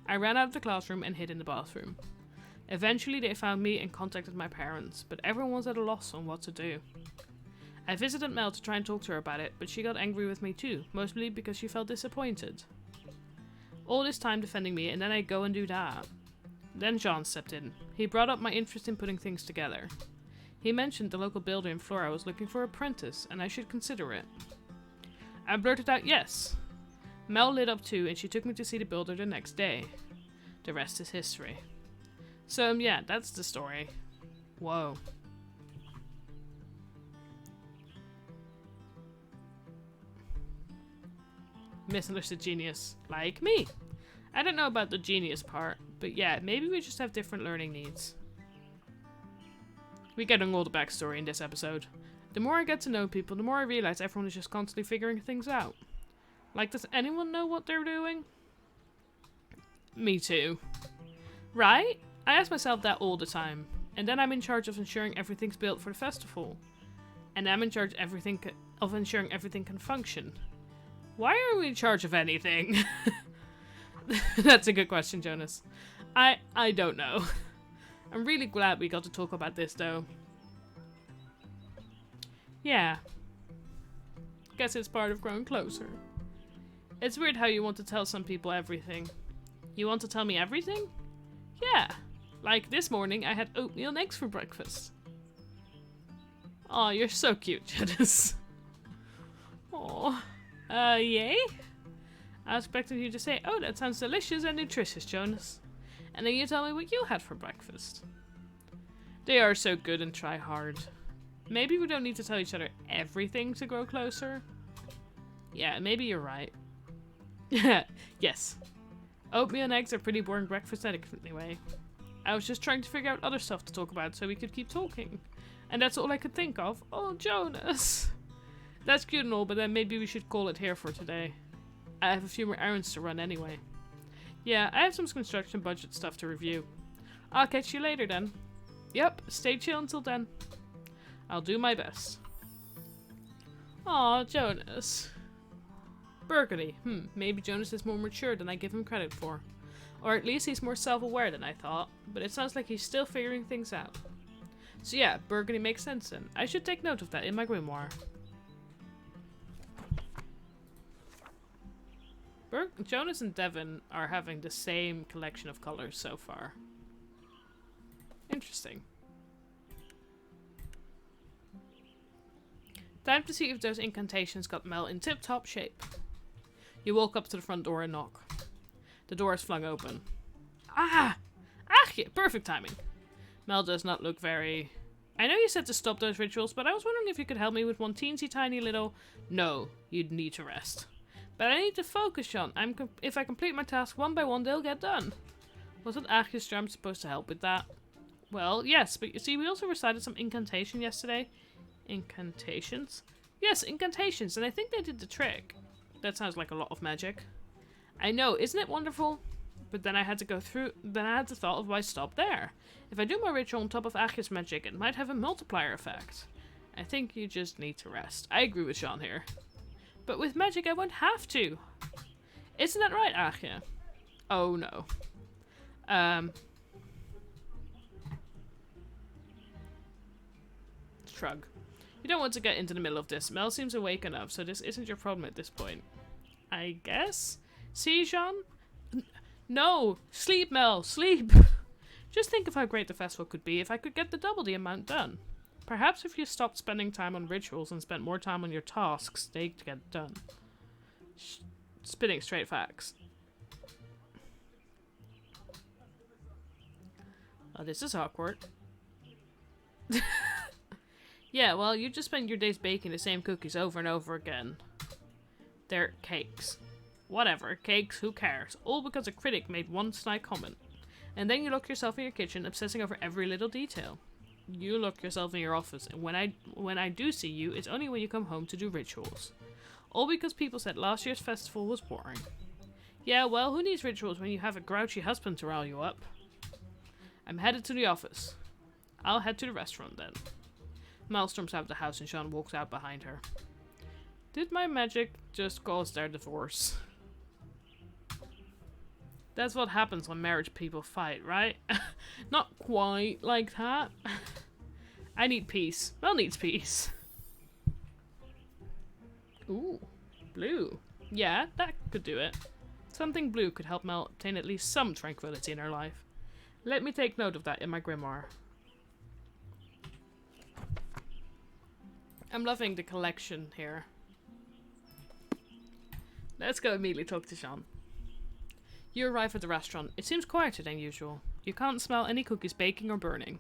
I ran out of the classroom and hid in the bathroom. Eventually they found me and contacted my parents, but everyone was at a loss on what to do. I visited Mel to try and talk to her about it, but she got angry with me too, mostly because she felt disappointed. All this time defending me, and then I go and do that. Then John stepped in. He brought up my interest in putting things together. He mentioned the local builder in Flora was looking for an apprentice, and I should consider it. I blurted out yes. Mel lit up too, and she took me to see the builder the next day. The rest is history. So, yeah, that's the story. Whoa. Misunderstood genius. Like me. I don't know about the genius part, but yeah, maybe we just have different learning needs. We're getting all the backstory in this episode. The more I get to know people, the more I realize everyone is just constantly figuring things out. Like, does anyone know what they're doing? Me too. Right? I ask myself that all the time. And then I'm in charge of ensuring everything's built for the festival. And I'm in charge of ensuring everything can function. Why are we in charge of anything? That's a good question, Jonas. I don't know. I'm really glad we got to talk about this, though. Yeah. Guess it's part of growing closer. It's weird how you want to tell some people everything. You want to tell me everything? Yeah. Like this morning, I had oatmeal and eggs for breakfast. Aw, you're so cute, Jonas. Aw. Yay? I expected you to say, oh, that sounds delicious and nutritious, Jonas. And then you tell me what you had for breakfast. They are so good and try hard. Maybe we don't need to tell each other everything to grow closer. Yeah, maybe you're right. Yes. Oatmeal and eggs are pretty boring breakfast anyway. I was just trying to figure out other stuff to talk about so we could keep talking. And that's all I could think of. Oh, Jonas. That's cute and all, but then maybe we should call it here for today. I have a few more errands to run anyway. Yeah, I have some construction budget stuff to review. I'll catch you later then. Yep, stay chill until then. I'll do my best. Aw, Jonas. Burgundy. Maybe Jonas is more mature than I give him credit for. Or at least he's more self-aware than I thought. But it sounds like he's still figuring things out. So yeah, Burgundy makes sense then. I should take note of that in my grimoire. Jonas and Devon are having the same collection of colors so far. Interesting. Time to see if those incantations got Mel in tip-top shape. You walk up to the front door and knock. The door is flung open. Ah! Yeah, perfect timing. Mel does not look very... I know you said to stop those rituals, but I was wondering if you could help me with one teensy tiny little... No, you'd need to rest. But I need to focus, Sean. If I complete my task one by one, they'll get done. Wasn't Arceus Drum supposed to help with that? Well, yes, but you see, we also recited some incantation yesterday. Incantations? Yes, incantations, and I think they did the trick. That sounds like a lot of magic. I know, isn't it wonderful? But then I had to thought of why stop there. If I do my ritual on top of Arceus magic, it might have a multiplier effect. I think you just need to rest. I agree with Sean here. But with magic, I won't have to. Isn't that right, Arceus? Oh, no. Shrug. You don't want to get into the middle of this. Mel seems awake enough, so this isn't your problem at this point. I guess? See, Jean? No! Sleep, Mel! Sleep! Just think of how great the festival could be if I could get double the amount done. Perhaps if you stopped spending time on rituals and spent more time on your tasks, they'd get done. Spitting straight facts. Oh, this is awkward. Yeah, well, you just spend your days baking the same cookies over and over again. They're cakes. Whatever, cakes, who cares? All because a critic made one snide comment. And then you lock yourself in your kitchen, obsessing over every little detail. You lock yourself in your office, and when I do see you, it's only when you come home to do rituals. All because people said last year's festival was boring. Yeah, well, who needs rituals when you have a grouchy husband to rile you up? I'm headed to the office. I'll head to the restaurant then. Mel storms out of the house and Sean walks out behind her. Did my magic just cause their divorce? That's what happens when marriage people fight, right? Not quite like that. I need peace. Mel needs peace. Ooh, blue. Yeah, that could do it. Something blue could help Mel obtain at least some tranquility in her life. Let me take note of that in my grimoire. I'm loving the collection here. Let's go immediately talk to Jean. You arrive at the restaurant. It seems quieter than usual. You can't smell any cookies baking or burning.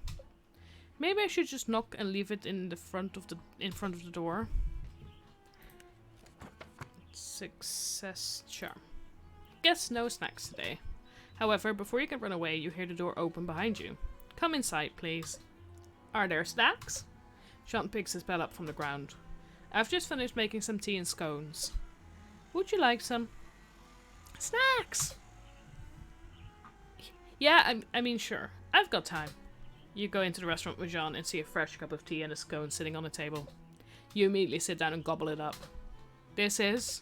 Maybe I should just knock and leave it in front of the door. Success charm. Guess no snacks today. However, before you can run away, you hear the door open behind you. Come inside, please. Are there snacks? Jean picks his bell up from the ground. I've just finished making some tea and scones. Would you like some? Snacks! Yeah, I mean, sure. I've got time. You go into the restaurant with Jean and see a fresh cup of tea and a scone sitting on a table. You immediately sit down and gobble it up. This is...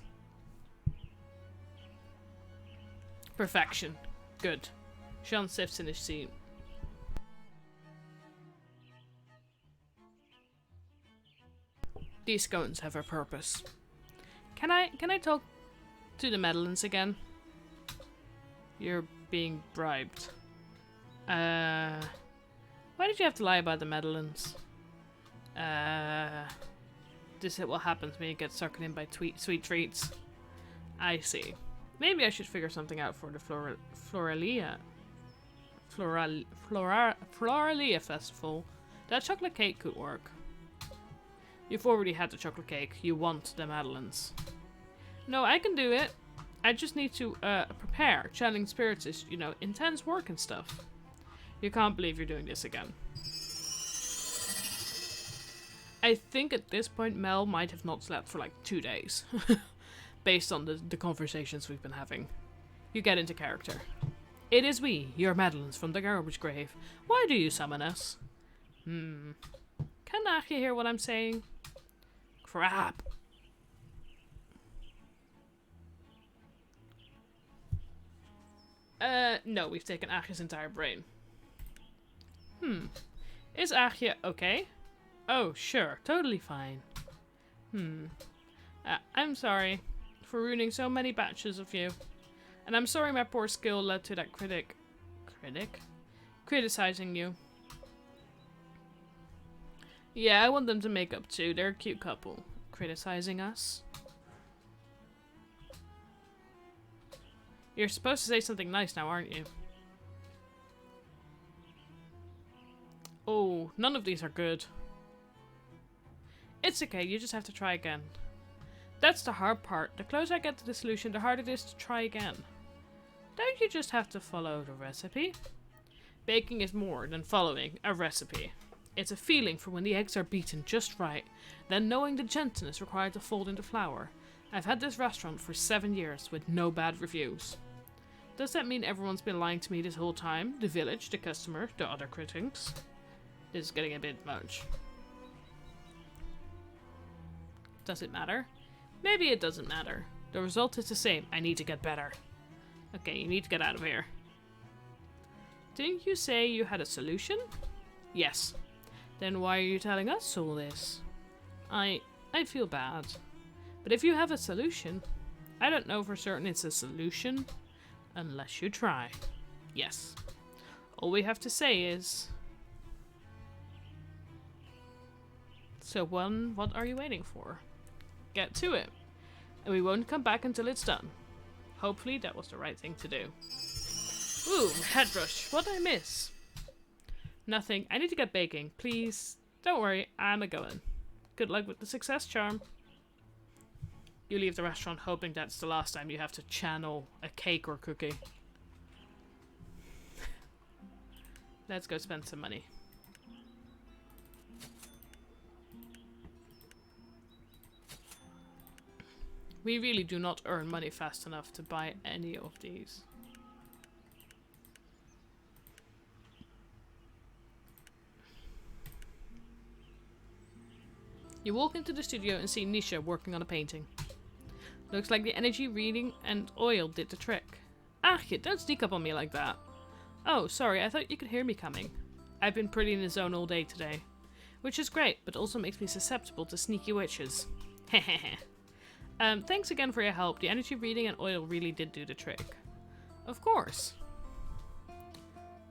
perfection. Good. Jean sips in his tea. These scones have a purpose. Can I talk to the Medellins again? You're being bribed. Why did you have to lie about the Medellins? This is what happens when you get suckered in by sweet treats. I see. Maybe I should figure something out for the Floralia festival. That chocolate cake could work. You've already had the chocolate cake. You want the Madeleines. No, I can do it. I just need to prepare. Channeling spirits is, you know, intense work and stuff. You can't believe you're doing this again. I think at this point Mel might have not slept for like 2 days. Based on the conversations we've been having. You get into character. It is we, your Madeleines from the garbage grave. Why do you summon us? Can Achie hear what I'm saying? Crap. No, we've taken Achie's entire brain. Is Achie okay? Oh, sure, totally fine. I'm sorry for ruining so many batches of you. And I'm sorry my poor skill led to that critic? Criticizing you. Yeah, I want them to make up too. They're a cute couple. Criticizing us? You're supposed to say something nice now, aren't you? Oh, none of these are good. It's okay, you just have to try again. That's the hard part. The closer I get to the solution, the harder it is to try again. Don't you just have to follow the recipe? Baking is more than following a recipe. It's a feeling for when the eggs are beaten just right, then knowing the gentleness required to fold into flour. I've had this restaurant for 7 years with no bad reviews. Does that mean everyone's been lying to me this whole time? The village, the customer, the other critics? This is getting a bit much. Does it matter? Maybe it doesn't matter. The result is the same. I need to get better. Okay, you need to get out of here. Didn't you say you had a solution? Yes. Then why are you telling us all this? I feel bad. But if you have a solution, I don't know for certain it's a solution unless you try. Yes. All we have to say is... So what are you waiting for? Get to it. And we won't come back until it's done. Hopefully that was the right thing to do. Ooh, head rush. What did I miss? Nothing. I need to get baking. Please. Don't worry. I'm a-going. Good luck with the success charm. You leave the restaurant hoping that's the last time you have to channel a cake or cookie. Let's go spend some money. We really do not earn money fast enough to buy any of these. You walk into the studio and see Nisha working on a painting. Looks like the energy reading and oil did the trick. Achie, don't sneak up on me like that. Oh, sorry, I thought you could hear me coming. I've been pretty in the zone all day today. Which is great, but also makes me susceptible to sneaky witches. Hehehe. Thanks again for your help. The energy reading and oil really did do the trick. Of course.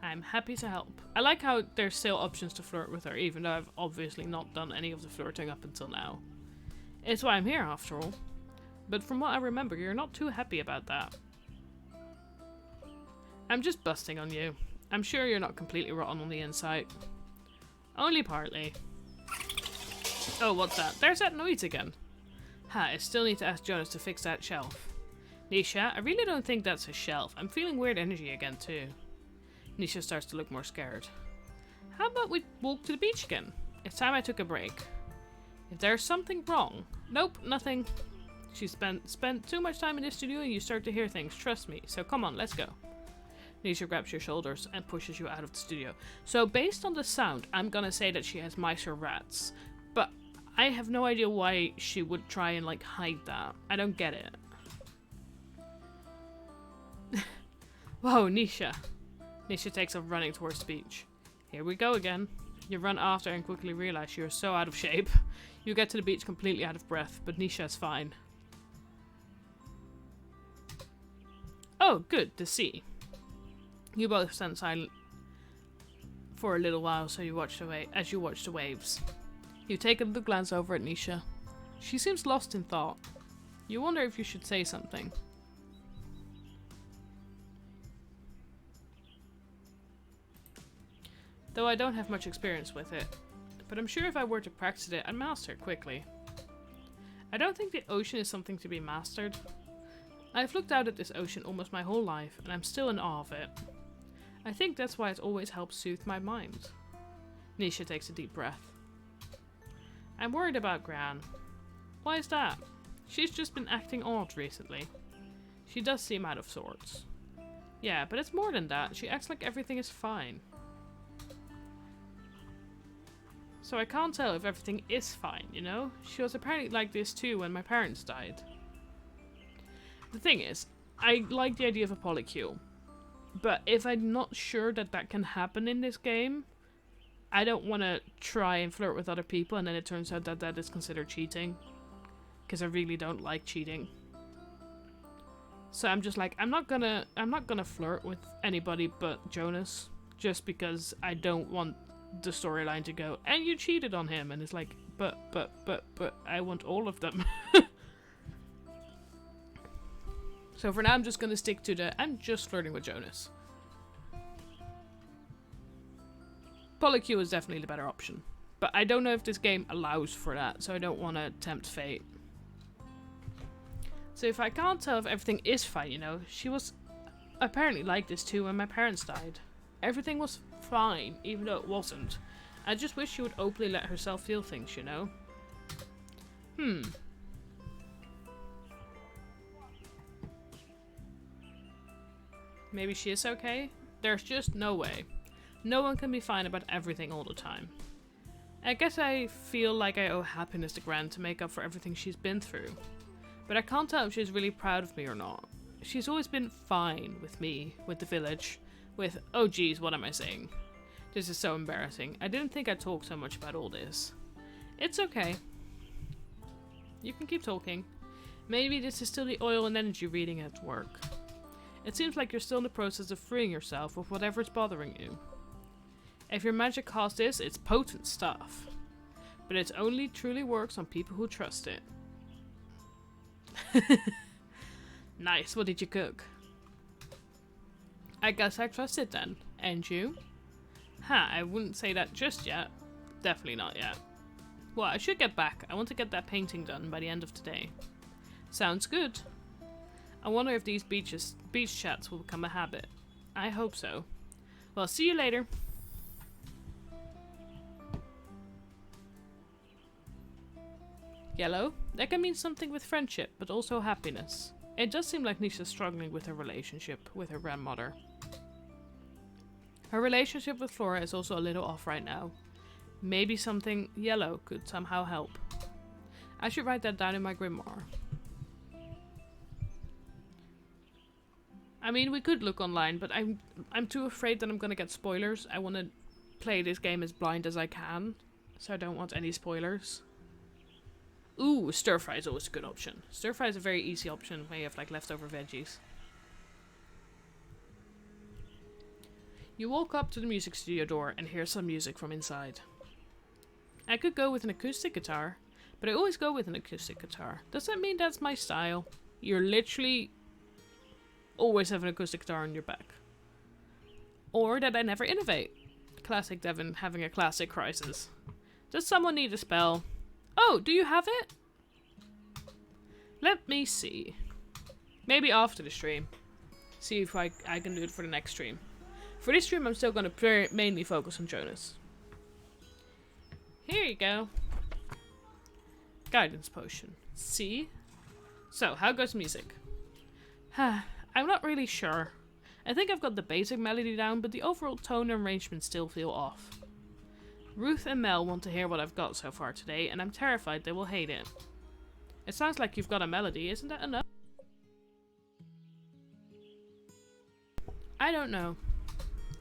I'm happy to help. I like how there's still options to flirt with her, even though I've obviously not done any of the flirting up until now. It's why I'm here, after all. But from what I remember, you're not too happy about that. I'm just busting on you. I'm sure you're not completely rotten on the inside. Only partly. Oh, what's that? There's that noise again. I still need to ask Jonas to fix that shelf. Nisha, I really don't think that's a shelf. I'm feeling weird energy again, too. Nisha starts to look more scared. How about we walk to the beach again? It's time I took a break. If there's something wrong... Nope, nothing. She spent too much time in the studio and you start to hear things, trust me. So come on, let's go. Nisha grabs your shoulders and pushes you out of the studio. So based on the sound, I'm gonna say that she has mice or rats. But I have no idea why she would try and like hide that. I don't get it. Whoa, Nisha. Nisha takes off running towards the beach. Here we go again. You run after and quickly realize you are so out of shape. You get to the beach completely out of breath, but Nisha is fine. Oh, good to see. You both stand silent for a little while as you watch the waves. You take a little glance over at Nisha. She seems lost in thought. You wonder if you should say something. Though I don't have much experience with it. But I'm sure if I were to practice it, I'd master it quickly. I don't think the ocean is something to be mastered. I've looked out at this ocean almost my whole life, and I'm still in awe of it. I think that's why it always helps soothe my mind. Nisha takes a deep breath. I'm worried about Gran. Why is that? She's just been acting odd recently. She does seem out of sorts. Yeah, but it's more than that. She acts like everything is fine. So I can't tell if everything is fine, you know? She was apparently like this too when my parents died. The thing is, I like the idea of a polycule. But if I'm not sure that that can happen in this game, I don't want to try and flirt with other people and then it turns out that that is considered cheating. Because I really don't like cheating. So I'm just like, I'm not gonna flirt with anybody but Jonas. Just because I don't want the storyline to go, and you cheated on him, and it's like, but I want all of them. So for now I'm just gonna stick to I'm just flirting with Jonas. Polycule is definitely the better option. But I don't know if this game allows for that, so I don't want to tempt fate. So if I can't tell if everything is fine, you know, she was apparently like this too when my parents died. Everything was fine, even though it wasn't. I just wish she would openly let herself feel things, you know? Maybe she is okay? There's just no way. No one can be fine about everything all the time. I guess I feel like I owe happiness to Gran to make up for everything she's been through. But I can't tell if she's really proud of me or not. She's always been fine with me, with the village, with... Oh geez, what am I saying? This is so embarrassing. I didn't think I'd talk so much about all this. It's okay. You can keep talking. Maybe this is still the oil and energy reading at work. It seems like you're still in the process of freeing yourself of whatever's bothering you. If your magic caused this, it's potent stuff. But it only truly works on people who trust it. Nice, what did you cook? I guess I trust it then. And you? I wouldn't say that just yet. Definitely not yet. Well, I should get back. I want to get that painting done by the end of today. Sounds good. I wonder if these beach chats will become a habit. I hope so. Well, see you later. Yellow? That can mean something with friendship, but also happiness. It does seem like Nisha's struggling with her relationship with her grandmother. Her relationship with Flora is also a little off right now. Maybe something yellow could somehow help. I should write that down in my grimoire. I mean, we could look online, but I'm too afraid that I'm gonna get spoilers. I want to play this game as blind as I can, so I don't want any spoilers. Ooh, stir fry is always a good option. Stir fry is a very easy option when you have like leftover veggies. You walk up to the music studio door and hear some music from inside. I could go with an acoustic guitar, but I always go with an acoustic guitar. Does that mean that's my style? You're literally always have an acoustic guitar on your back. Or that I never innovate. Classic Devon having a classic crisis. Does someone need a spell? Oh, do you have it? Let me see. Maybe after the stream. See if I can do it for the next stream. For this stream, I'm still going to mainly focus on Jonas. Here you go. Guidance potion. See? So, how goes music? I'm not really sure. I think I've got the basic melody down, but the overall tone and arrangement still feel off. Ruth and Mel want to hear what I've got so far today, and I'm terrified they will hate it. It sounds like you've got a melody, isn't that enough? I don't know.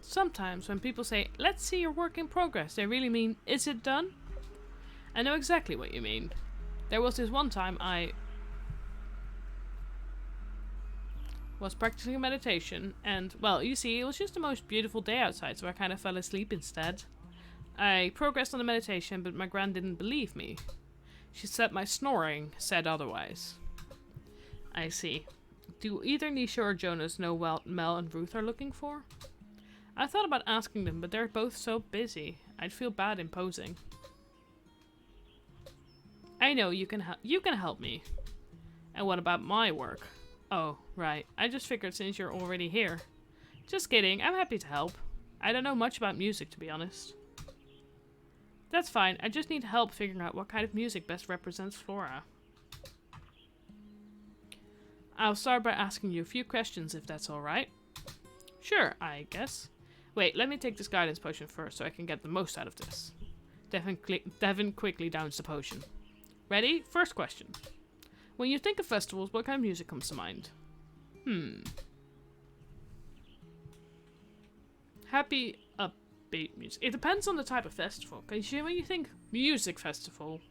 Sometimes when people say, let's see your work in progress, they really mean, is it done? I know exactly what you mean. There was this one time I was practicing a meditation, and, well, you see, it was just the most beautiful day outside, so I kind of fell asleep instead. I progressed on the meditation, but my gran didn't believe me. She said my snoring said otherwise. I see. Do either Nisha or Jonas know what Mel and Ruth are looking for? I thought about asking them, but they're both so busy. I'd feel bad imposing. I know, you can help me. And what about my work? Oh, right. I just figured since you're already here. Just kidding, I'm happy to help. I don't know much about music, to be honest. That's fine, I just need help figuring out what kind of music best represents Flora. I'll start by asking you a few questions if that's alright. Sure, I guess. Wait, let me take this guidance potion first so I can get the most out of this. Devon quickly downs the potion. Ready? First question. When you think of festivals, what kind of music comes to mind? Happy, upbeat music. It depends on the type of festival. Because when you think music festival,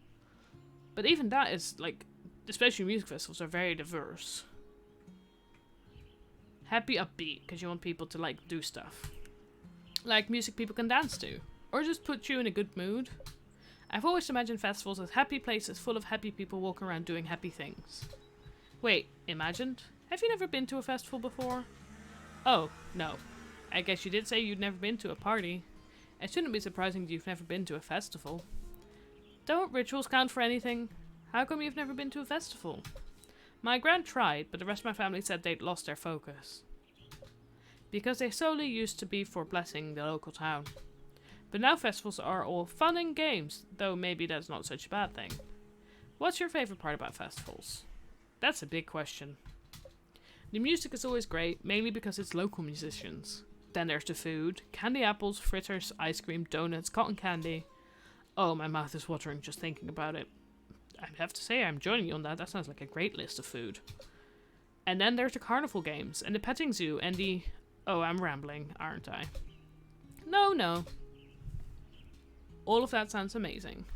but even that is like, especially music festivals are very diverse. Happy, upbeat, because you want people to like do stuff. Like music people can dance to. Or just put you in a good mood. I've always imagined festivals as happy places full of happy people walking around doing happy things. Wait, imagined? Have you never been to a festival before? Oh, no. I guess you did say you'd never been to a party. It shouldn't be surprising that you've never been to a festival. Don't rituals count for anything? How come you've never been to a festival? My gran tried, but the rest of my family said they'd lost their focus. Because they solely used to be for blessing the local town. But now festivals are all fun and games, though maybe that's not such a bad thing. What's your favorite part about festivals? That's a big question. The music is always great, mainly because it's local musicians. Then there's the food. Candy apples, fritters, ice cream, donuts, cotton candy. Oh, my mouth is watering just thinking about it. I have to say I'm joining you on that. That sounds like a great list of food. And then there's the carnival games, and the petting zoo, and the... Oh, I'm rambling, aren't I? No. All of that sounds amazing.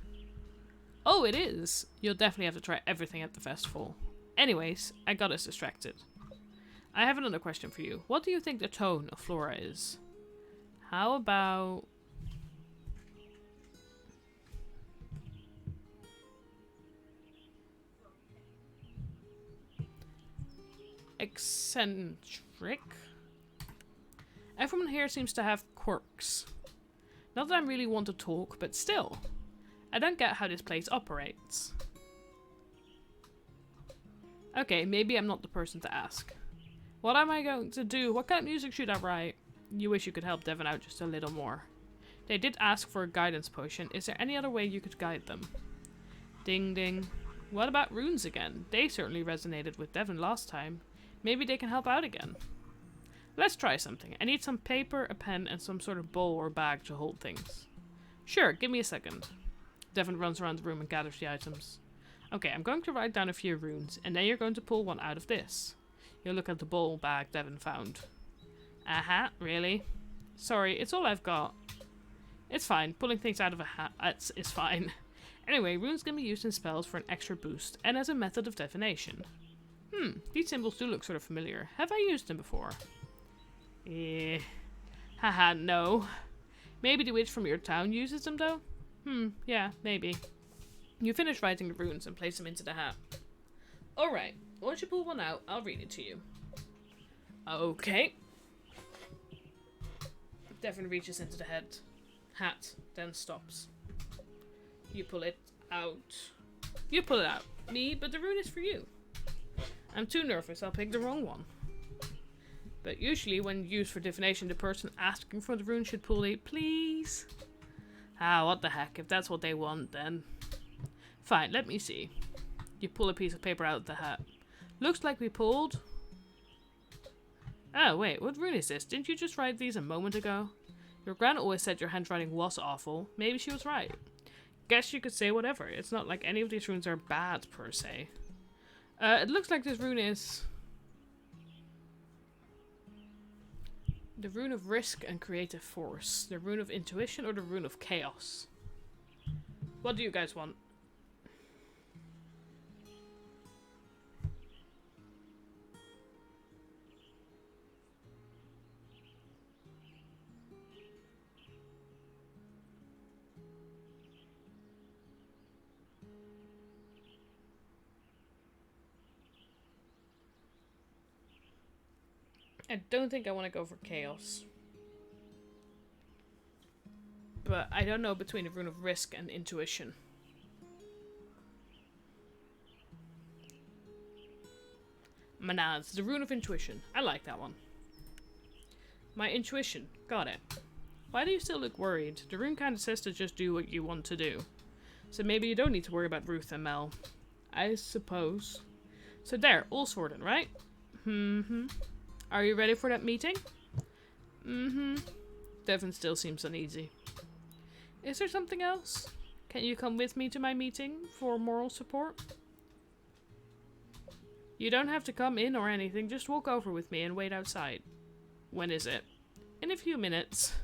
Oh, it is! You'll definitely have to try everything at the festival. Anyways, I got us distracted. I have another question for you. What do you think the tone of Flora is? How about... eccentric? Everyone here seems to have quirks. Not that I really want to talk, but still. I don't get how this place operates. Okay, maybe I'm not the person to ask. What am I going to do? What kind of music should I write? You wish you could help Devon out just a little more. They did ask for a guidance potion. Is there any other way you could guide them? Ding ding. What about runes again? They certainly resonated with Devon last time. Maybe they can help out again. Let's try something. I need some paper, a pen, and some sort of bowl or bag to hold things. Sure, give me a second. Devon runs around the room and gathers the items. Okay, I'm going to write down a few runes, and then you're going to pull one out of this. You'll look at the bowl bag Devon found. Aha, really? Sorry, it's all I've got. It's fine. Pulling things out of a hat is fine. Anyway, runes can be used in spells for an extra boost, and as a method of divination. These symbols do look sort of familiar. Have I used them before? Haha, no. Maybe the witch from your town uses them though? Yeah, maybe. You finish writing the runes and place them into the hat. Alright, once you pull one out, I'll read it to you. Okay. Devin reaches into the hat, then stops. You pull it out. You pull it out. Me, but the rune is for you. I'm too nervous, I'll pick the wrong one. But usually when used for divination, the person asking for the rune should pull a please. Ah, what the heck, if that's what they want, then... Fine, let me see. You pull a piece of paper out of the hat. Looks like we pulled... Oh, wait, what rune is this? Didn't you just write these a moment ago? Your gran always said your handwriting was awful. Maybe she was right. Guess you could say whatever. It's not like any of these runes are bad, per se. It looks like this rune is... the rune of risk and creative force. The rune of intuition or the rune of chaos? What do you guys want? I don't think I want to go for chaos. But I don't know between the rune of risk and intuition. Manaz, the rune of intuition. I like that one. My intuition. Got it. Why do you still look worried? The rune kind of says to just do what you want to do. So maybe you don't need to worry about Ruth and Mel. I suppose. So there, all sorted, right? Are you ready for that meeting? Devin still seems uneasy. Is there something else? Can you come with me to my meeting for moral support? You don't have to come in or anything, just walk over with me and wait outside. When is it? In a few minutes.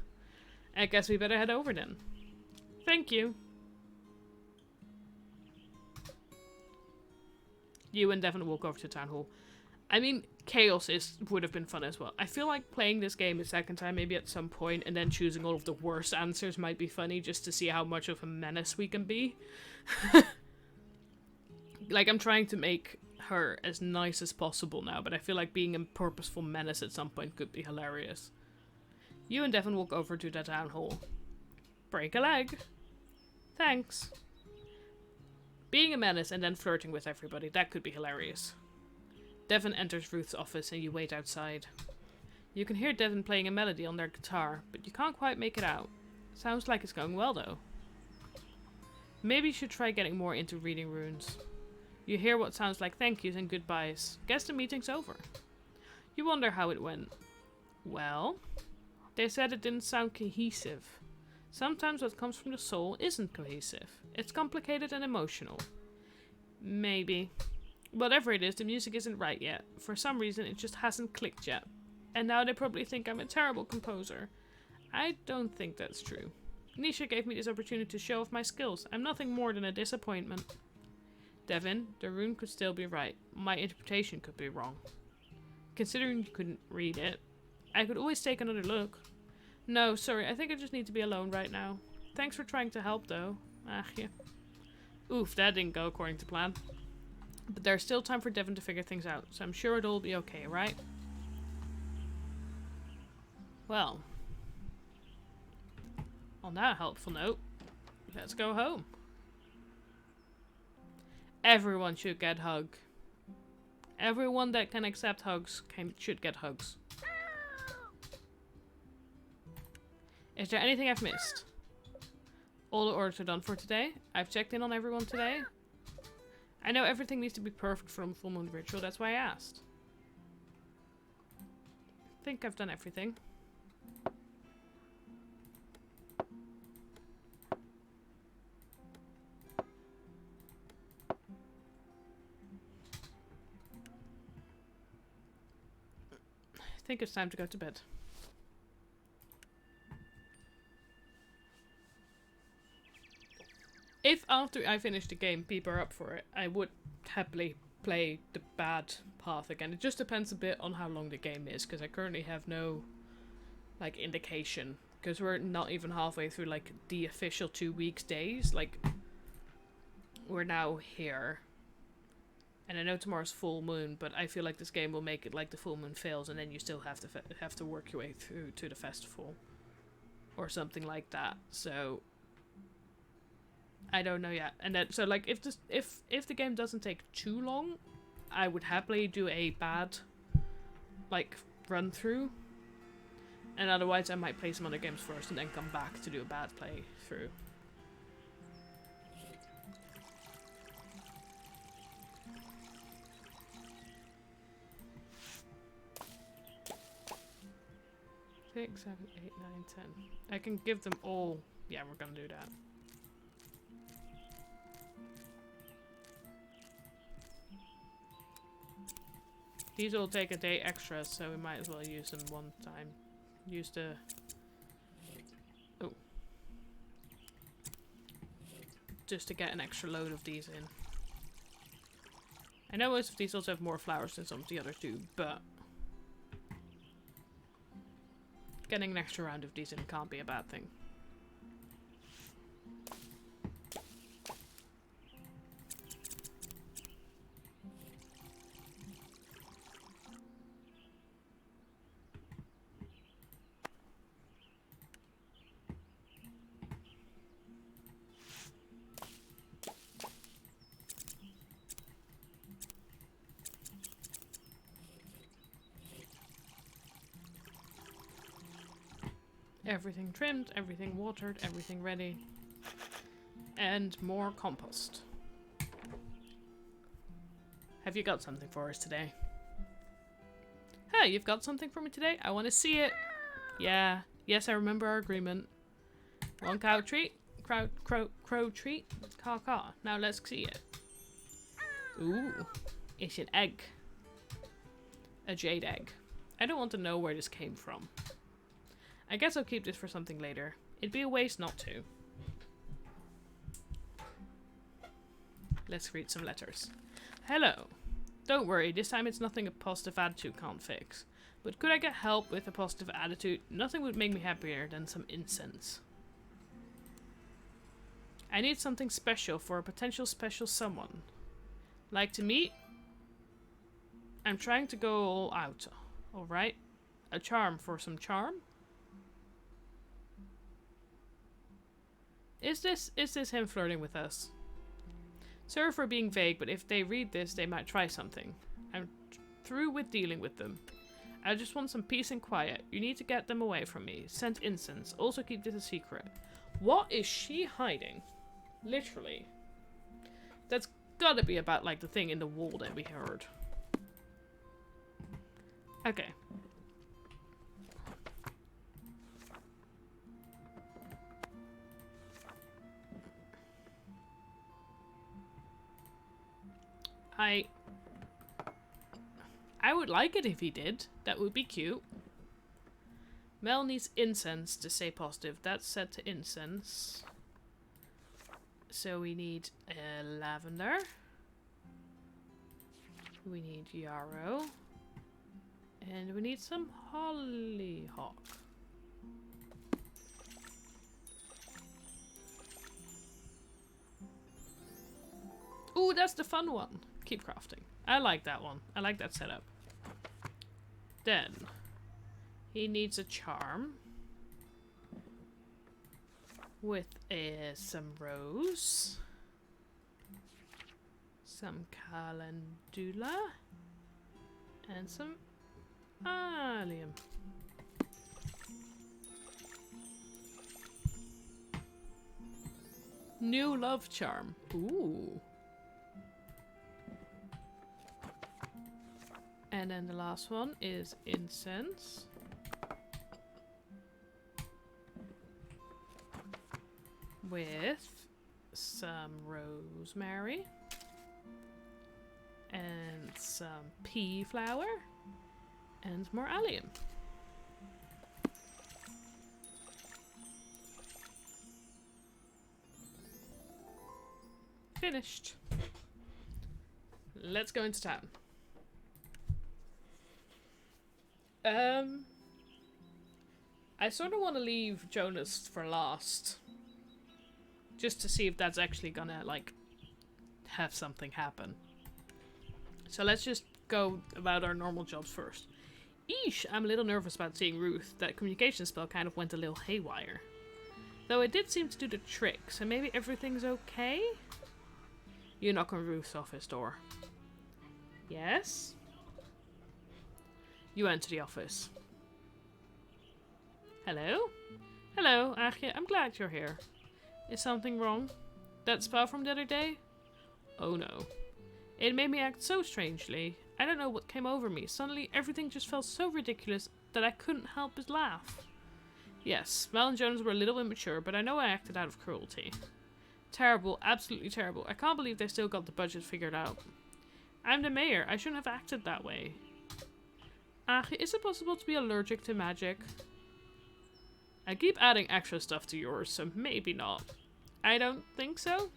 I guess we better head over then. Thank you. You and Devin walk over to Town Hall. I mean, chaos would have been fun as well. I feel like playing this game a second time, maybe at some point, and then choosing all of the worst answers might be funny, just to see how much of a menace we can be. Like, I'm trying to make her as nice as possible now, but I feel like being a purposeful menace at some point could be hilarious. You and Devin walk over to the town hall. Break a leg. Thanks. Being a menace and then flirting with everybody, that could be hilarious. Devin enters Ruth's office and you wait outside. You can hear Devin playing a melody on their guitar, but you can't quite make it out. Sounds like it's going well though. Maybe you should try getting more into reading runes. You hear what sounds like thank yous and goodbyes. Guess the meeting's over. You wonder how it went. Well, they said it didn't sound cohesive. Sometimes what comes from the soul isn't cohesive. It's complicated and emotional. Maybe. Whatever it is, the music isn't right yet. For some reason, it just hasn't clicked yet. And now they probably think I'm a terrible composer. I don't think that's true. Nisha gave me this opportunity to show off my skills. I'm nothing more than a disappointment. Devin, the rune could still be right. My interpretation could be wrong. Considering you couldn't read it, I could always take another look. No, sorry, I think I just need to be alone right now. Thanks for trying to help, though. Ah, yeah. Oof, that didn't go according to plan. But there's still time for Devin to figure things out, so I'm sure it'll be okay, right? Well, on that helpful note, let's go home. Everyone should get hug. Everyone that can accept hugs should get hugs. Is there anything I've missed? All the orders are done for today. I've checked in on everyone today. I know everything needs to be perfect for a full moon ritual, that's why I asked. I think I've done everything. I think it's time to go to bed. If after I finish the game, people are up for it, I would happily play the bad path again. It just depends a bit on how long the game is, because I currently have no like indication, because we're not even halfway through like the official 2 weeks days. Like, we're now here, and I know tomorrow's full moon, but I feel like this game will make it like the full moon fails, and then you still have to work your way through to the festival, or something like that. So I don't know yet. And then so like if the game doesn't take too long, I would happily do a bad like run through. And otherwise I might play some other games first and then come back to do a bad playthrough. Six, 7, 8, 9, 10. I can give them all. Yeah, we're gonna do that. These will take a day extra, so we might as well use them one time. Use the... Oh. Just to get an extra load of these in. I know most of these also have more flowers than some of the others do, but... getting an extra round of these in can't be a bad thing. Everything trimmed, everything watered, everything ready. And more compost. Have you got something for us today? Hey, you've got something for me today? I want to see it. Yeah. Yes, I remember our agreement. One cow treat. Crow treat. Caw. Now let's see it. Ooh. It's an egg. A jade egg. I don't want to know where this came from. I guess I'll keep this for something later. It'd be a waste not to. Let's read some letters. Hello. Don't worry, this time it's nothing a positive attitude can't fix. But could I get help with a positive attitude? Nothing would make me happier than some incense. I need something special for a potential special someone. Like to meet? I'm trying to go all out. Alright. A charm for some charm? Is this him flirting with us? Sorry for being vague, but if they read this, they might try something. I'm through with dealing with them. I just want some peace and quiet. You need to get them away from me. Send incense. Also keep this a secret. What is she hiding? Literally. That's gotta be about like the thing in the wall that we heard. Okay. I would like it if he did. That would be cute. Mel needs incense to stay positive. That's set to incense. So we need lavender. We need yarrow. And we need some hollyhock. Ooh, that's the fun one. Keep crafting. I like that one. I like that setup. Then, he needs a charm. With some rose. Some calendula. And some allium. New love charm. Ooh. And then the last one is incense. With some rosemary. And some pea flower. And more allium. finished. Let's go into town. I sort of want to leave Jonas for last. Just to see if that's actually gonna, like, have something happen. So let's just go about our normal jobs first. Eesh, I'm a little nervous about seeing Ruth. That communication spell kind of went a little haywire. Though it did seem to do the trick, so maybe everything's okay? You knock on Ruth's office door. Yes? You enter the office. Hello? Hello, Aagje. I'm glad you're here. Is something wrong? That spell from the other day? Oh no. It made me act so strangely. I don't know what came over me. Suddenly, everything just felt so ridiculous that I couldn't help but laugh. Yes, Mel and Jonas were a little immature, but I know I acted out of cruelty. Terrible, absolutely terrible. I can't believe they still got the budget figured out. I'm the mayor. I shouldn't have acted that way. Aagje, is it possible to be allergic to magic? I keep adding extra stuff to yours, so maybe not. I don't think so.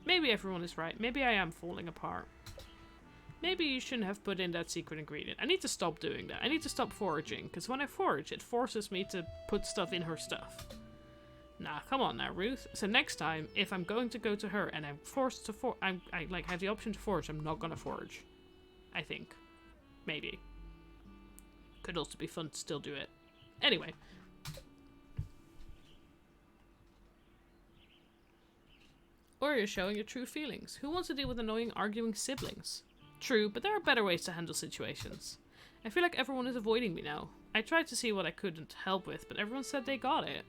Maybe everyone is right. Maybe I am falling apart. Maybe you shouldn't have put in that secret ingredient. I need to stop doing that. I need to stop foraging, because when I forage, it forces me to put stuff in her stuff. Nah, come on now, Ruth. So next time, if I'm going to go to her and I'm forced to I like have the option to forage, I'm not gonna forage. I think. Maybe. Could also be fun to still do it. Anyway. Or you're showing your true feelings. Who wants to deal with annoying arguing siblings? True, but there are better ways to handle situations. I feel like everyone is avoiding me now. I tried to see what I couldn't help with, but everyone said they got it.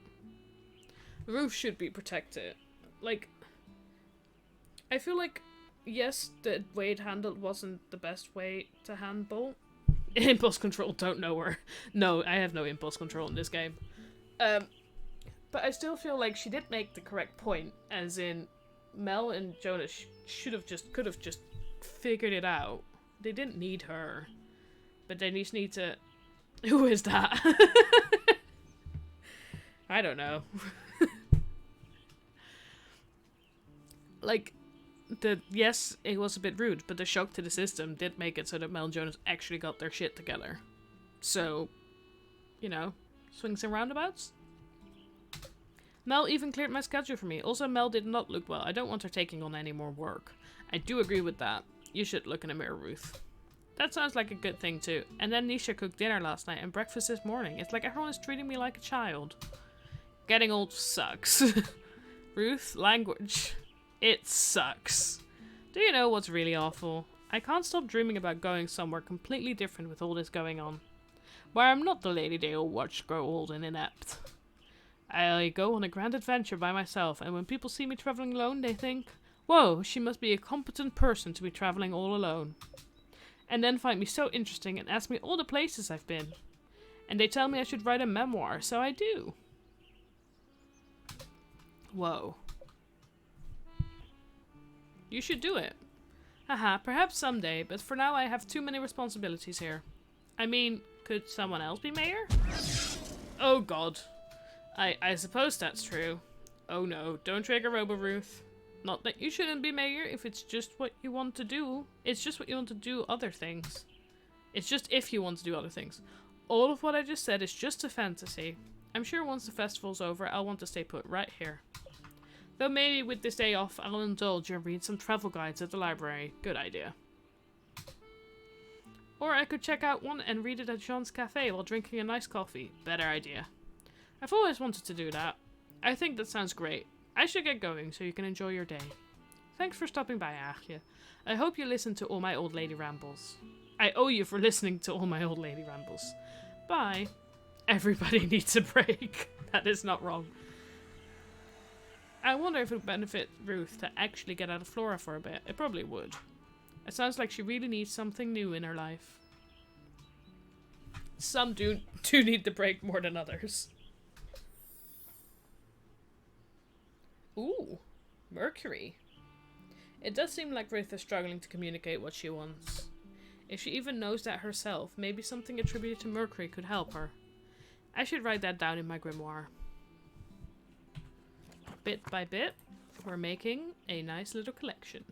Ruth should be protected. Like, I feel like, yes, the way it handled wasn't the best way to handle. Impulse control, don't know her. No, I have no impulse control in this game. But I still feel like she did make the correct point, as in, Mel and Jonas could have just figured it out. They didn't need her. But they just need to... Who is that? I don't know. Like, yes, it was a bit rude, but the shock to the system did make it so that Mel and Jonas actually got their shit together. So, you know, swings and roundabouts. Mel even cleared my schedule for me. Also, Mel did not look well. I don't want her taking on any more work. I do agree with that. You should look in the mirror, Ruth. That sounds like a good thing too. And then Nisha cooked dinner last night and breakfast this morning. It's like everyone is treating me like a child. Getting old sucks. Ruth, language. It sucks. Do you know what's really awful? I can't stop dreaming about going somewhere completely different with all this going on. Where I'm not the lady they all watch grow old and inept. I go on a grand adventure by myself, and when people see me traveling alone, they think, whoa, she must be a competent person to be traveling all alone. And then find me so interesting and ask me all the places I've been. And they tell me I should write a memoir, so I do. Whoa. You should do it. Haha, perhaps someday, but for now I have too many responsibilities here. I mean, could someone else be mayor? Oh god. I suppose that's true. Oh no, don't trigger Robo-Ruth. Not that you shouldn't be mayor if it's just what you want to do. It's just what you want to do other things. It's just if you want to do other things. All of what I just said is just a fantasy. I'm sure once the festival's over, I'll want to stay put right here. Though maybe with this day off, I'll indulge and read some travel guides at the library. Good idea. Or I could check out one and read it at Jean's cafe while drinking a nice coffee. Better idea. I've always wanted to do that. I think that sounds great. I should get going so you can enjoy your day. Thanks for stopping by, Aagje. I hope you listened to all my old lady rambles. I owe you for listening to all my old lady rambles. Bye. Everybody needs a break. That is not wrong. I wonder if it would benefit Ruth to actually get out of Flora for a bit. It probably would. It sounds like she really needs something new in her life. Some do need the break more than others. Ooh, Mercury. It does seem like Ruth is struggling to communicate what she wants. If she even knows that herself, maybe something attributed to Mercury could help her. I should write that down in my grimoire. Bit by bit. We're making a nice little collection.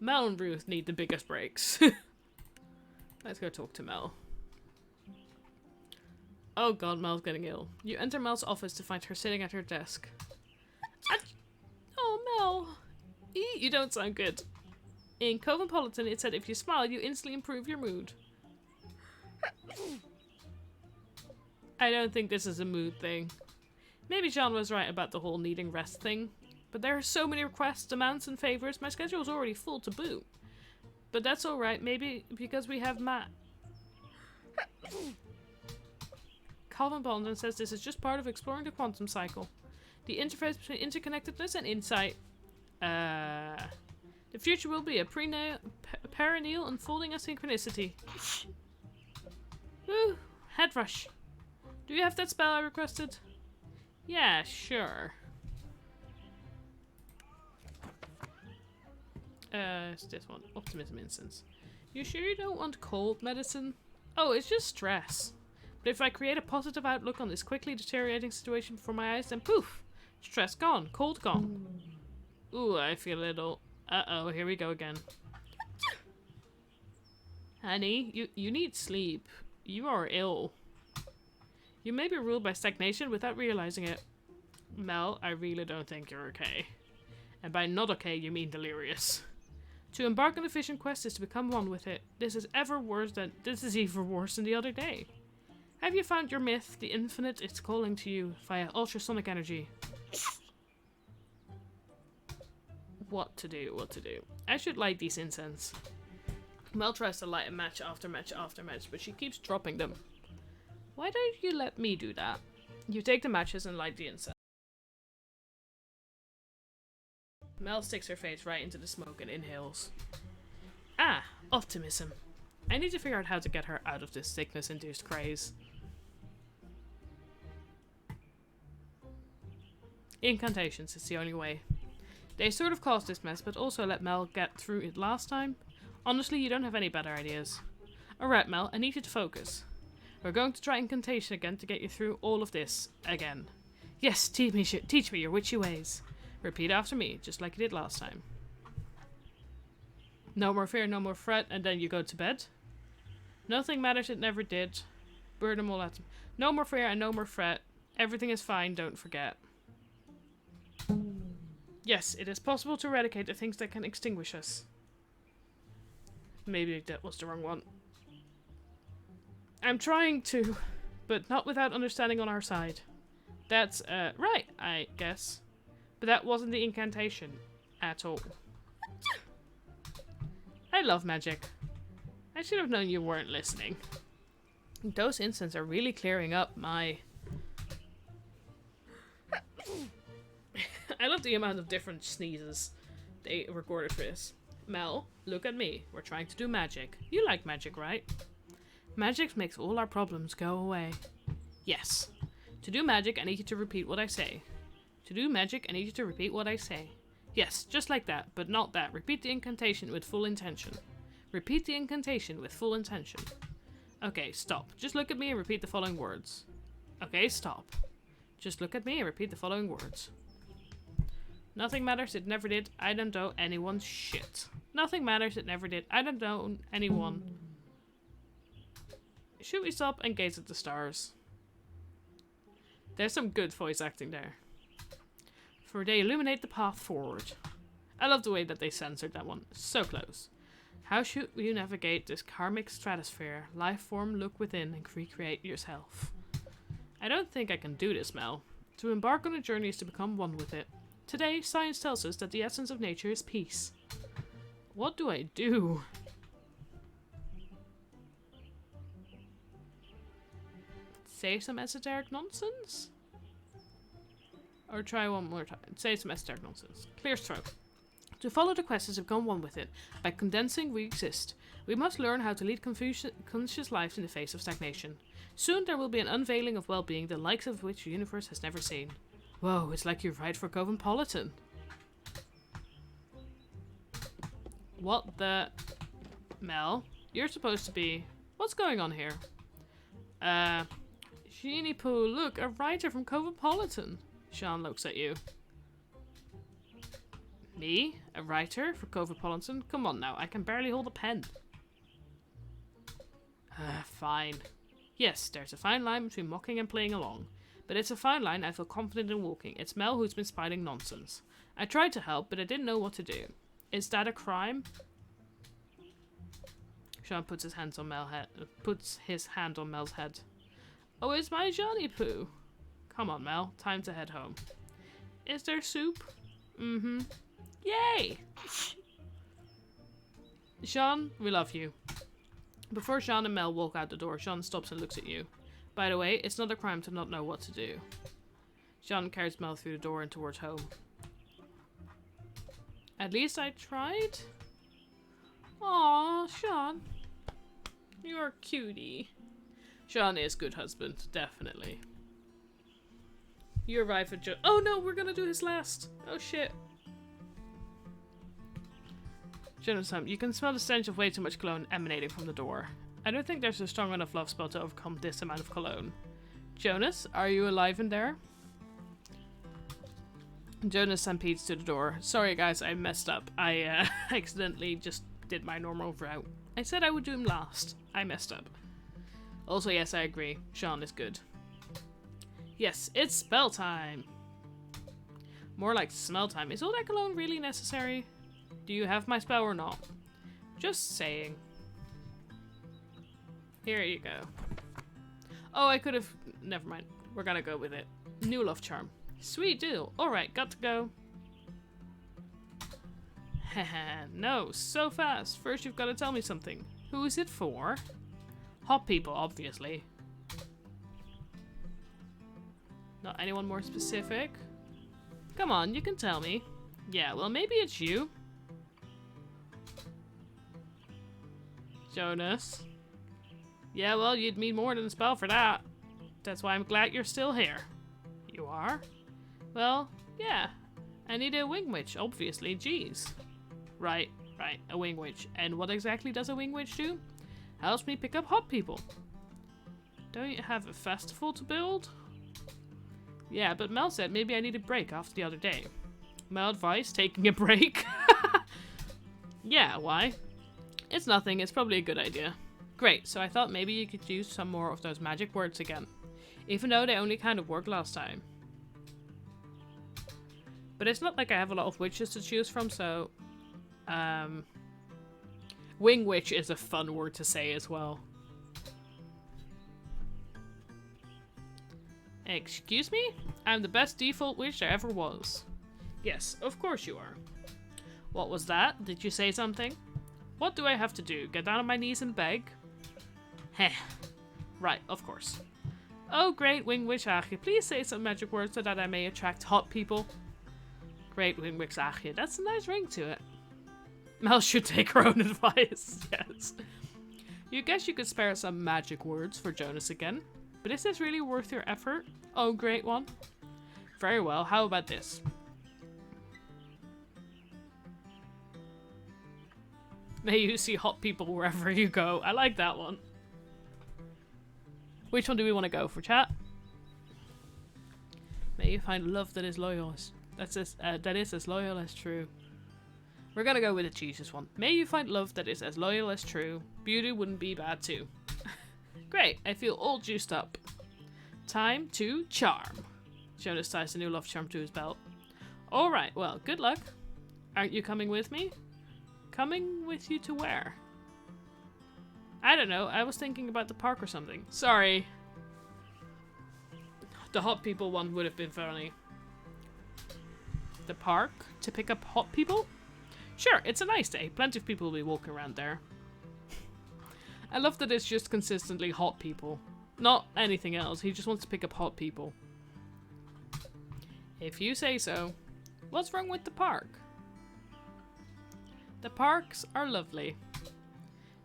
Mel and Ruth need the biggest breaks. Let's go talk to Mel. Oh god, Mel's getting ill. You enter Mel's office to find her sitting at her desk. Oh, Mel. You don't sound good. In Cosmopolitan, it said if you smile, you instantly improve your mood. I don't think this is a mood thing. Maybe John was right about the whole needing rest thing. But there are so many requests, demands, and favors, my schedule is already full to boot. But that's alright, maybe because we have Matt. Calvin Baldwin says this is just part of exploring the quantum cycle. The interface between interconnectedness and insight. The future will be a perennial unfolding of synchronicity. Woo! Head rush. Do you have that spell I requested? Yeah, sure. It's this one. Optimism incense. You sure you don't want cold medicine? Oh, it's just stress. But if I create a positive outlook on this quickly deteriorating situation before my eyes, then poof! Stress gone. Cold gone. Ooh, I feel a little... Uh-oh, here we go again. Honey, you need sleep. You are ill. You may be ruled by stagnation without realizing it. Mel, I really don't think you're okay. And by not okay, you mean delirious. To embark on a vision quest is to become one with it. This is even worse than the other day. Have you found your myth? The infinite is calling to you via ultrasonic energy. What to do? I should light these incense. Mel tries to light a match after match after match, but she keeps dropping them. Why don't you let me do that? You take the matches and light the incense. Mel sticks her face right into the smoke and inhales. Ah, optimism. I need to figure out how to get her out of this sickness-induced craze. Incantations is the only way. They sort of caused this mess, but also let Mel get through it last time. Honestly, you don't have any better ideas. Alright, Mel, I need you to focus. We're going to try incantation again to get you through all of this again. Yes, teach me your witchy ways. Repeat after me, just like you did last time. No more fear, no more fret, and then you go to bed. Nothing matters, it never did. Burn them all at them. No more fear and no more fret. Everything is fine, don't forget. Yes, it is possible to eradicate the things that can extinguish us. Maybe that was the wrong one. I'm trying to, but not without understanding on our side. That's, right, I guess. But that wasn't the incantation at all. I love magic. I should have known you weren't listening. Those incense are really clearing up my... I love the amount of different sneezes they recorded for this. Mel, look at me. We're trying to do magic. You like magic, right? Magic makes all our problems go away. Yes. To do magic, I need you to repeat what I say. To do magic, I need you to repeat what I say. Yes, just like that, but not that. Repeat the incantation with full intention. Repeat the incantation with full intention. Okay, stop. Just look at me and repeat the following words. Okay, stop. Just look at me and repeat the following words. Nothing matters, it never did. I don't owe anyone shit. Nothing matters, it never did. I don't owe anyone. Should we stop and gaze at the stars? There's some good voice acting there. For they illuminate the path forward. I love the way that they censored that one. So close. How should you navigate this karmic stratosphere? Life form, look within and recreate yourself. I don't think I can do this, Mel. To embark on a journey is to become one with it. Today, science tells us that the essence of nature is peace. What do I do? Say some esoteric nonsense? Or try one more time. Say some esoteric nonsense. Clear throat. To follow the quest is to become one with it. By condensing, we exist. We must learn how to lead conscious lives in the face of stagnation. Soon there will be an unveiling of well-being, the likes of which the universe has never seen. Whoa, it's like you write for Cosmopolitan. What the... Mel, you're supposed to be... What's going on here? Sheenie Poo, look, a writer from Cosmopolitan. Sean looks at you. Me? A writer for Cosmopolitan? Come on now, I can barely hold a pen. Fine. Yes, there's a fine line between mocking and playing along. But it's a fine line I feel confident in walking. It's Mel who's been spouting nonsense. I tried to help, but I didn't know what to do. Is that a crime? Sean puts his hand on Mel's head. Oh, it's my Johnny Poo. Come on, Mel. Time to head home. Is there soup? Mm-hmm. Yay! Sean, we love you. Before Sean and Mel walk out the door, Sean stops and looks at you. By the way, it's not a crime to not know what to do. Sean carries Mel through the door and towards home. At least I tried? Aw, Sean. You're a cutie. Sean is good husband, definitely. You arrive at oh no, we're gonna do his last. Oh shit. Jonas, you can smell the stench of way too much cologne emanating from the door. I don't think there's a strong enough love spell to overcome this amount of cologne. Jonas, are you alive in there? Jonas stampedes to the door. Sorry guys, I messed up. I accidentally just did my normal route. I said I would do him last. I messed up. Also, yes, I agree. Sean is good. Yes, it's spell time. More like smell time. Is all that cologne really necessary? Do you have my spell or not? Just saying. Here you go. Oh, I could have... Never mind. We're gonna go with it. New love charm. Sweet deal. Alright, got to go. Haha, no, so fast. First you've got to tell me something. Who is it for? Hot people, obviously. Not anyone more specific? Come on, you can tell me. Yeah, well, maybe it's you. Jonas. Yeah, well, you'd need more than a spell for that. That's why I'm glad you're still here. You are? Well, yeah. I need a wing witch, obviously. Jeez. Right, a wing witch. And what exactly does a wing witch do? Helps me pick up hot people. Don't you have a festival to build? Yeah, but Mel said maybe I need a break after the other day. Mel advised taking a break? Yeah, why? It's nothing, it's probably a good idea. Great, so I thought maybe you could use some more of those magic words again. Even though they only kind of worked last time. But it's not like I have a lot of witches to choose from, so... Wing witch is a fun word to say as well. Excuse me? I'm the best default witch there ever was. Yes, of course you are. What was that? Did you say something? What do I have to do? Get down on my knees and beg? Heh. Right, of course. Oh great, Wing Witch Achie, please say some magic words so that I may attract hot people. Great, Wing Witch Achie, that's a nice ring to it. Mel should take her own advice, yes. You guess you could spare some magic words for Jonas again. But is this really worth your effort? Oh, great one. Very well, how about this? May you see hot people wherever you go. I like that one. Which one do we want to go for, chat? May you find love that is loyal. That is as loyal as true. We're gonna go with the cheesiest one. May you find love that is as loyal as true. Beauty wouldn't be bad too. Great, I feel all juiced up. Time to charm. Jonas ties a new love charm to his belt. Alright, well, good luck. Aren't you coming with me? Coming with you to where? I don't know, I was thinking about the park or something. Sorry. The hot people one would have been funny. The park? To pick up hot people? Sure, it's a nice day. Plenty of people will be walking around there. I love that it's just consistently hot people. Not anything else, he just wants to pick up hot people. If you say so. What's wrong with the park? The parks are lovely.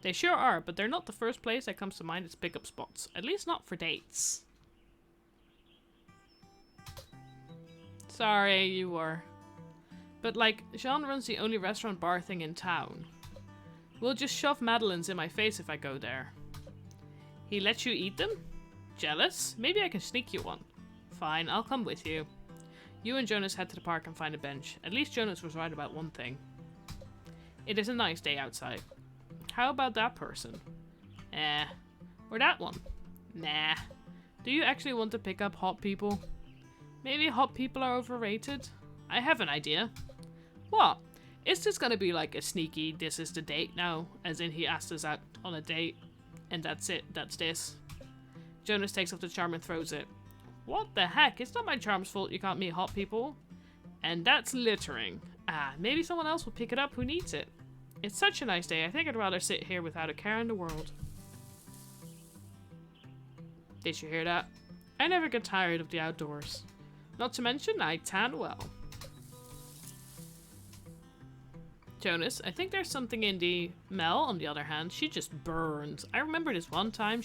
They sure are, but they're not the first place that comes to mind as pickup spots. At least not for dates. Sorry, you were. But like, Jean runs the only restaurant bar thing in town. We'll just shove madeleines in my face if I go there. He lets you eat them? Jealous? Maybe I can sneak you one. Fine, I'll come with you. You and Jonas head to the park and find a bench. At least Jonas was right about one thing. It is a nice day outside. How about that person? Or that one? Nah. Do you actually want to pick up hot people? Maybe hot people are overrated? I have an idea. What? Is this gonna be like a sneaky, this is the date now? As in he asked us out on a date, and that's it, that's this. Jonas takes off the charm and throws it. What the heck? It's not my charm's fault you can't meet hot people. And that's littering. Ah, maybe someone else will pick it up who needs it. It's such a nice day, I think I'd rather sit here without a care in the world. Did you hear that? I never get tired of the outdoors. Not to mention, I tan well. Jonas, I think there's something in the Mel, on the other hand, she just burns. I remember this one time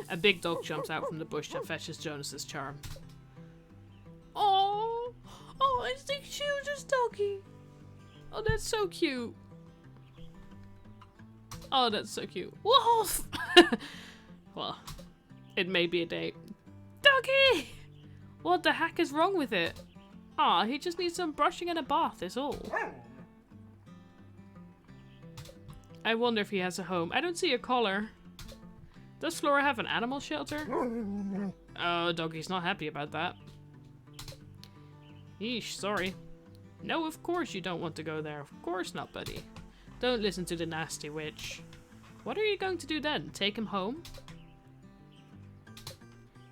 a big dog jumps out from the bush and fetches Jonas's charm. Oh, it's the cutest doggy. Oh, that's so cute. Oh, that's so cute. Wolf! Well, it may be a date. Doggy! What the heck is wrong with it? Aw, he just needs some brushing and a bath, is all. I wonder if he has a home. I don't see a collar. Does Flora have an animal shelter? Oh, Doggy's not happy about that. Yeesh, sorry. No, of course you don't want to go there. Of course not, buddy. Don't listen to the nasty witch. What are you going to do then? Take him home?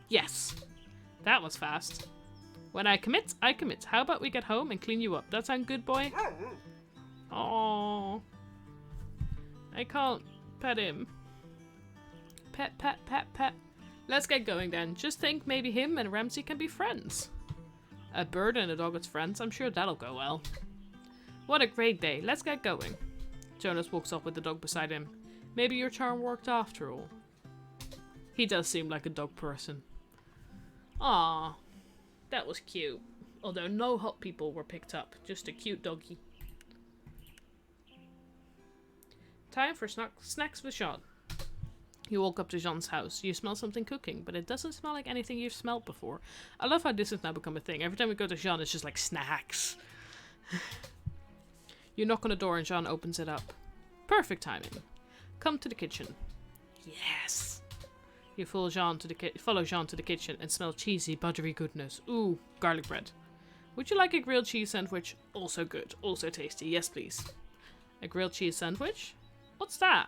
Yes. That was fast. When I commit, I commit. How about we get home and clean you up? That sound good, boy? Aww. I can't pet him. Pet, pet, pet, pet. Let's get going then. Just think maybe him and Ramsey can be friends. A bird and a dog as friends. I'm sure that'll go well. What a great day. Let's get going. Jonas walks off with the dog beside him. Maybe your charm worked after all. He does seem like a dog person. Ah, that was cute. Although no hot people were picked up. Just a cute doggy. Time for snacks with Jean. You walk up to Jean's house. You smell something cooking, but it doesn't smell like anything you've smelled before. I love how this has now become a thing. Every time we go to Jean, it's just like snacks. You knock on the door and Jean opens it up. Perfect timing. Come to the kitchen. Yes. You follow Jean to the kitchen and smell cheesy, buttery goodness. Ooh, garlic bread. Would you like a grilled cheese sandwich? Also good, also tasty. Yes, please. A grilled cheese sandwich? What's that?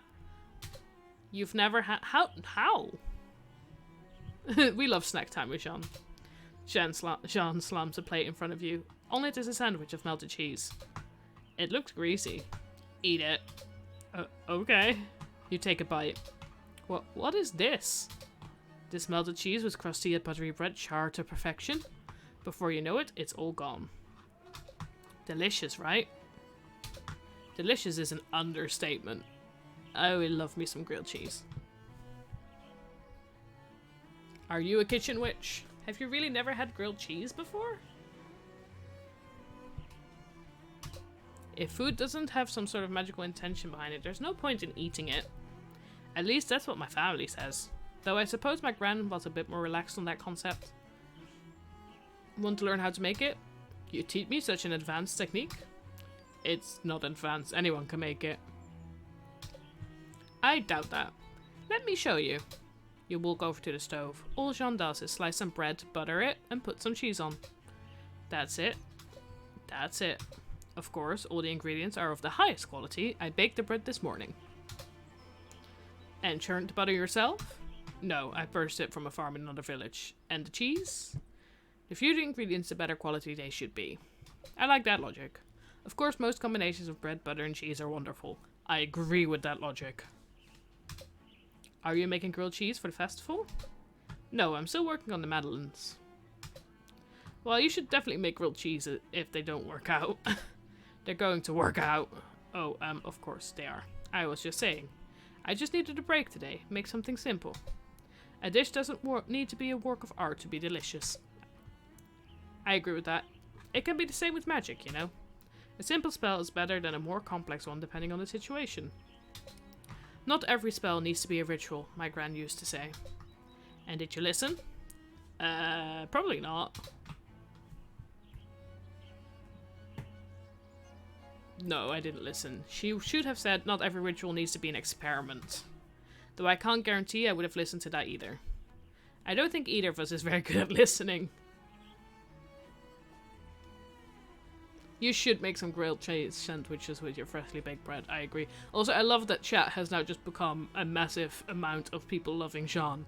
You've never had... How? We love snack time with Jean. Jean slams a plate in front of you. On it is a sandwich of melted cheese. It looks greasy. Eat it. Okay. You take a bite. What is this? This melted cheese with crusty yet buttery bread charred to perfection. Before you know it, it's all gone. Delicious, right? Delicious is an understatement. I would love me some grilled cheese. Are you a kitchen witch? Have you really never had grilled cheese before? If food doesn't have some sort of magical intention behind it, there's no point in eating it. At least that's what my family says. Though I suppose my gran was a bit more relaxed on that concept. Want to learn how to make it? You teach me such an advanced technique? It's not advanced, anyone can make it. I doubt that. Let me show you. You walk over to the stove. All Jean does is slice some bread, butter it, and put some cheese on. That's it. That's it. Of course, all the ingredients are of the highest quality. I baked the bread this morning. And churned the butter yourself? No, I purchased it from a farm in another village. And the cheese? The fewer the ingredients, the better quality they should be. I like that logic. Of course, most combinations of bread, butter, and cheese are wonderful. I agree with that logic. Are you making grilled cheese for the festival? No, I'm still working on the madeleines. Well, you should definitely make grilled cheese if they don't work out. They're going to work out. Oh, of course they are. I was just saying. I just needed a break today. Make something simple. A dish doesn't need to be a work of art to be delicious. I agree with that. It can be the same with magic, you know. A simple spell is better than a more complex one depending on the situation. Not every spell needs to be a ritual, my gran used to say. And did you listen? Probably not. No, I didn't listen. She should have said not every ritual needs to be an experiment. Though I can't guarantee I would have listened to that either. I don't think either of us is very good at listening. You should make some grilled cheese sandwiches with your freshly baked bread. I agree. Also, I love that chat has now just become a massive amount of people loving Jean.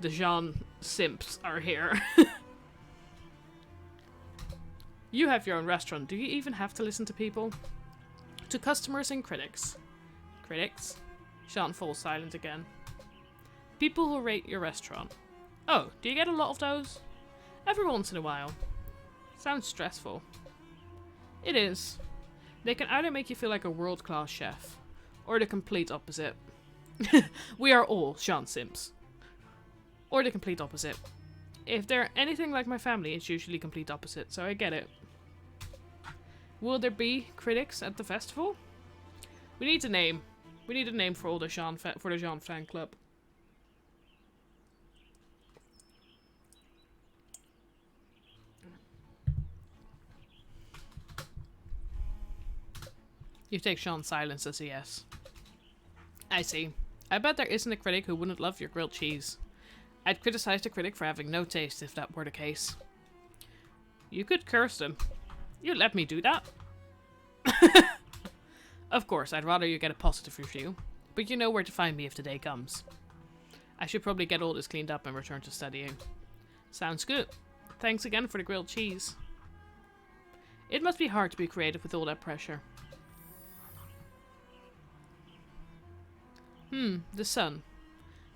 The Jean simps are here. You have your own restaurant. Do you even have to listen to people? To customers and critics. Critics? Jean falls silent again. People who rate your restaurant. Oh, do you get a lot of those? Every once in a while. Sounds stressful. It is. They can either make you feel like a world-class chef, or the complete opposite. We are all Jean simps. Or the complete opposite. If they're anything like my family, it's usually complete opposite, so I get it. Will there be critics at the festival? We need a name. We need a name for all the Jean fan club. You take Jean's silence as a yes. I see. I bet there isn't a critic who wouldn't love your grilled cheese. I'd criticize the critic for having no taste if that were the case. You could curse them. You'd let me do that? Of course, I'd rather you get a positive review, but you know where to find me if the day comes. I should probably get all this cleaned up and return to studying. Sounds good. Thanks again for the grilled cheese. It must be hard to be creative with all that pressure. The sun.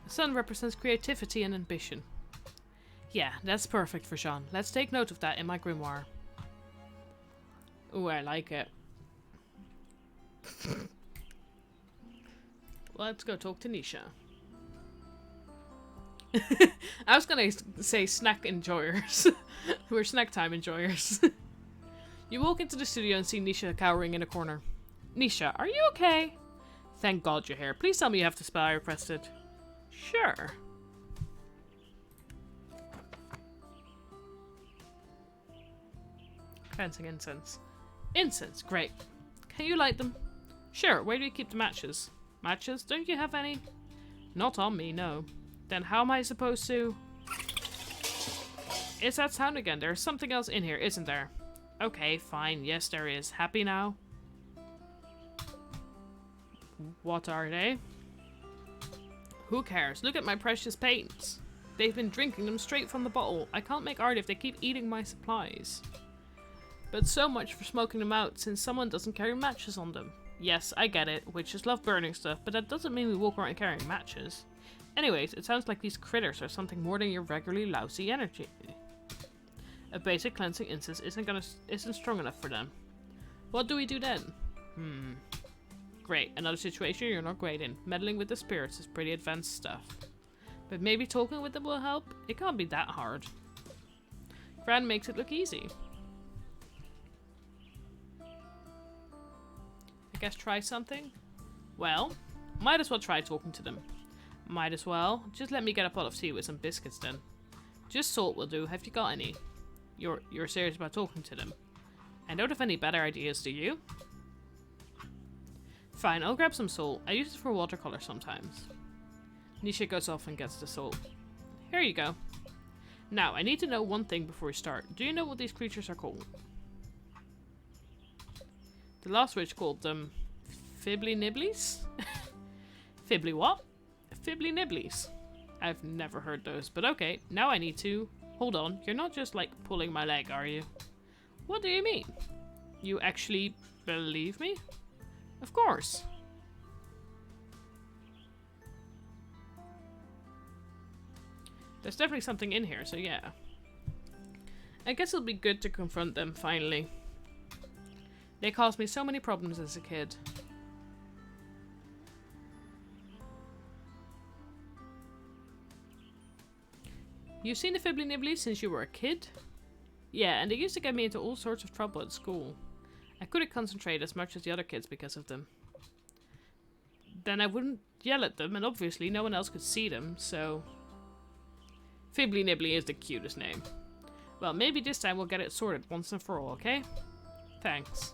The sun represents creativity and ambition. Yeah, that's perfect for Jean. Let's take note of that in my grimoire. Ooh, I like it. Let's go talk to Nisha. I was gonna say snack enjoyers. We're snack time enjoyers. You walk into the studio and see Nisha cowering in a corner. Nisha, are you okay? Thank God you're here. Please tell me you have the spell I requested. Sure. Cleansing incense. Incense, great. Can you light them? Sure, where do you keep the matches? Matches? Don't you have any? Not on me, no. Then how am I supposed to... It's that sound again. There's something else in here, isn't there? Okay, fine. Yes, there is. Happy now? What are they? Who cares? Look at my precious paints. They've been drinking them straight from the bottle. I can't make art if they keep eating my supplies. But so much for smoking them out since someone doesn't carry matches on them. Yes, I get it. Witches love burning stuff, but that doesn't mean we walk around carrying matches. Anyways, it sounds like these critters are something more than your regularly lousy energy. A basic cleansing incense isn't strong enough for them. What do we do then? Great, another situation you're not great in. Meddling with the spirits is pretty advanced stuff. But maybe talking with them will help? It can't be that hard. Gran makes it look easy. I guess try something? Well, might as well try talking to them. Might as well. Just let me get a pot of tea with some biscuits then. Just salt will do. Have you got any? You're serious about talking to them? I don't have any better ideas, do you? Fine, I'll grab some salt. I use it for watercolor sometimes. Nisha goes off and gets the salt. Here you go. Now, I need to know one thing before we start. Do you know what these creatures are called? The last witch called them Fibbly Nibblies? Fibbly what? Fibbly Nibblies. I've never heard those, but okay. Now I need to... Hold on, you're not just like pulling my leg, are you? What do you mean? You actually believe me? Of course. There's definitely something in here, so yeah. I guess it'll be good to confront them finally. They caused me so many problems as a kid. You've seen the Fibbly Nibblies since you were a kid? Yeah, and they used to get me into all sorts of trouble at school. I couldn't concentrate as much as the other kids because of them. Then I wouldn't yell at them, and obviously no one else could see them, so... Fibbly Nibbly is the cutest name. Well, maybe this time we'll get it sorted once and for all, okay? Thanks.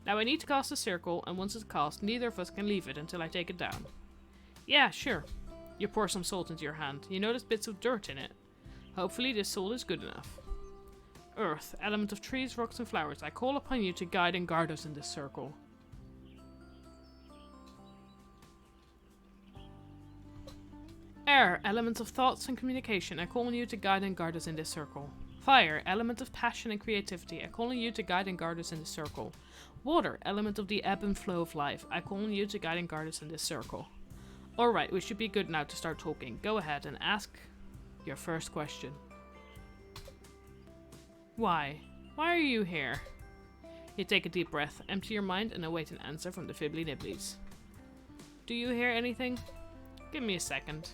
Now I need to cast a circle, and once it's cast, neither of us can leave it until I take it down. Yeah, sure. You pour some salt into your hand. You notice bits of dirt in it. Hopefully this salt is good enough. Earth, element of trees, rocks and flowers. I call upon you to guide and guard us in this circle. Air, element of thoughts and communication. I call on you to guide and guard us in this circle. Fire, element of passion and creativity. I call on you to guide and guard us in this circle. Water, element of the ebb and flow of life. I call on you to guide and guard us in this circle. Alright, we should be good now to start talking. Go ahead and ask your first question. Why? Why are you here? You take a deep breath, empty your mind, and await an answer from the Fibbly Nibblies. Do you hear anything? Give me a second.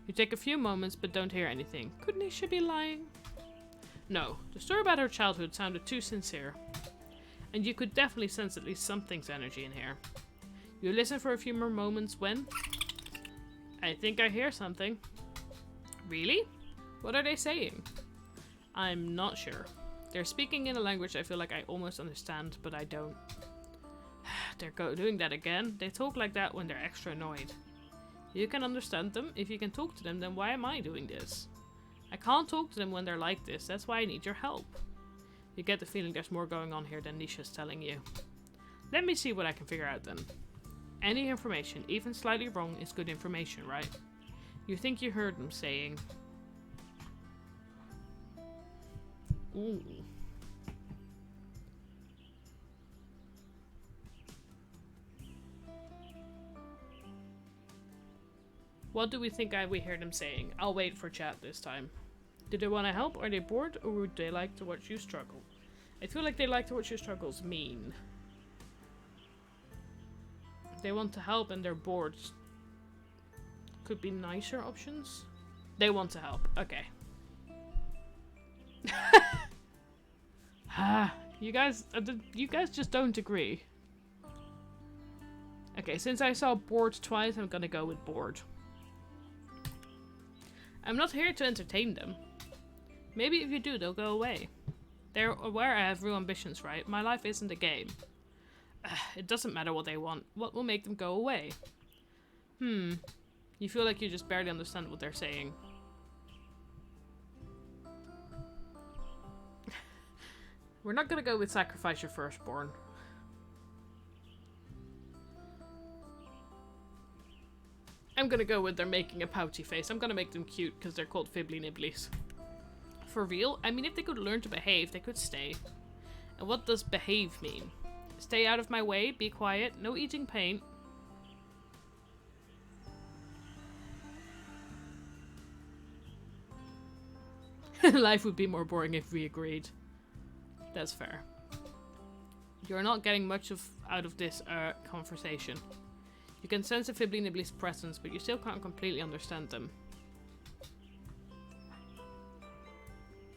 You take a few moments, but don't hear anything. Could Nisha be lying? No, the story about her childhood sounded too sincere. And you could definitely sense at least something's energy in here. You listen for a few more moments when... I think I hear something. Really? What are they saying? I'm not sure. They're speaking in a language I feel like I almost understand, but I don't. They're doing that again. They talk like that when they're extra annoyed. You can understand them. If you can talk to them, then why am I doing this? I can't talk to them when they're like this. That's why I need your help. You get the feeling there's more going on here than Nisha's telling you. Let me see what I can figure out then. Any information, even slightly wrong, is good information, right? You think you heard them saying... Ooh. What do we think we heard them saying? I'll wait for chat this time. Do they want to help? Are they bored? Or would they like to watch you struggle? I feel like they like to watch your struggles mean. They want to help and they're bored. Could be nicer options. They want to help. Okay. You guys just don't agree. Okay, since I saw bored twice, I'm gonna go with bored. I'm not here to entertain them. Maybe if you do, they'll go away. They're aware I have real ambitions, right? My life isn't a game. It doesn't matter what they want. What will make them go away? You feel like you just barely understand what they're saying. We're not gonna go with sacrifice your firstborn. I'm gonna go with they're making a pouty face. I'm gonna make them cute because they're called Fibbly Nibblies. For real? I mean, if they could learn to behave, they could stay. And what does behave mean? Stay out of my way, be quiet, no eating paint. Life would be more boring if we agreed. That's fair. You're not getting much out of this conversation. You can sense the Fibbly Nibblies' presence, but you still can't completely understand them.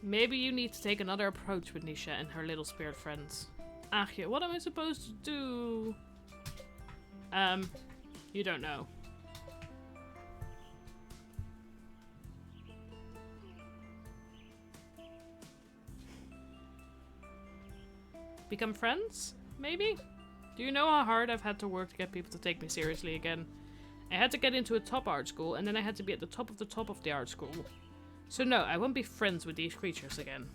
Maybe you need to take another approach with Nisha and her little spirit friends. Achje, what am I supposed to do? You don't know. Become friends? Maybe? Do you know how hard I've had to work to get people to take me seriously again? I had to get into a top art school, and then I had to be at the top of the art school. So no, I won't be friends with these creatures again.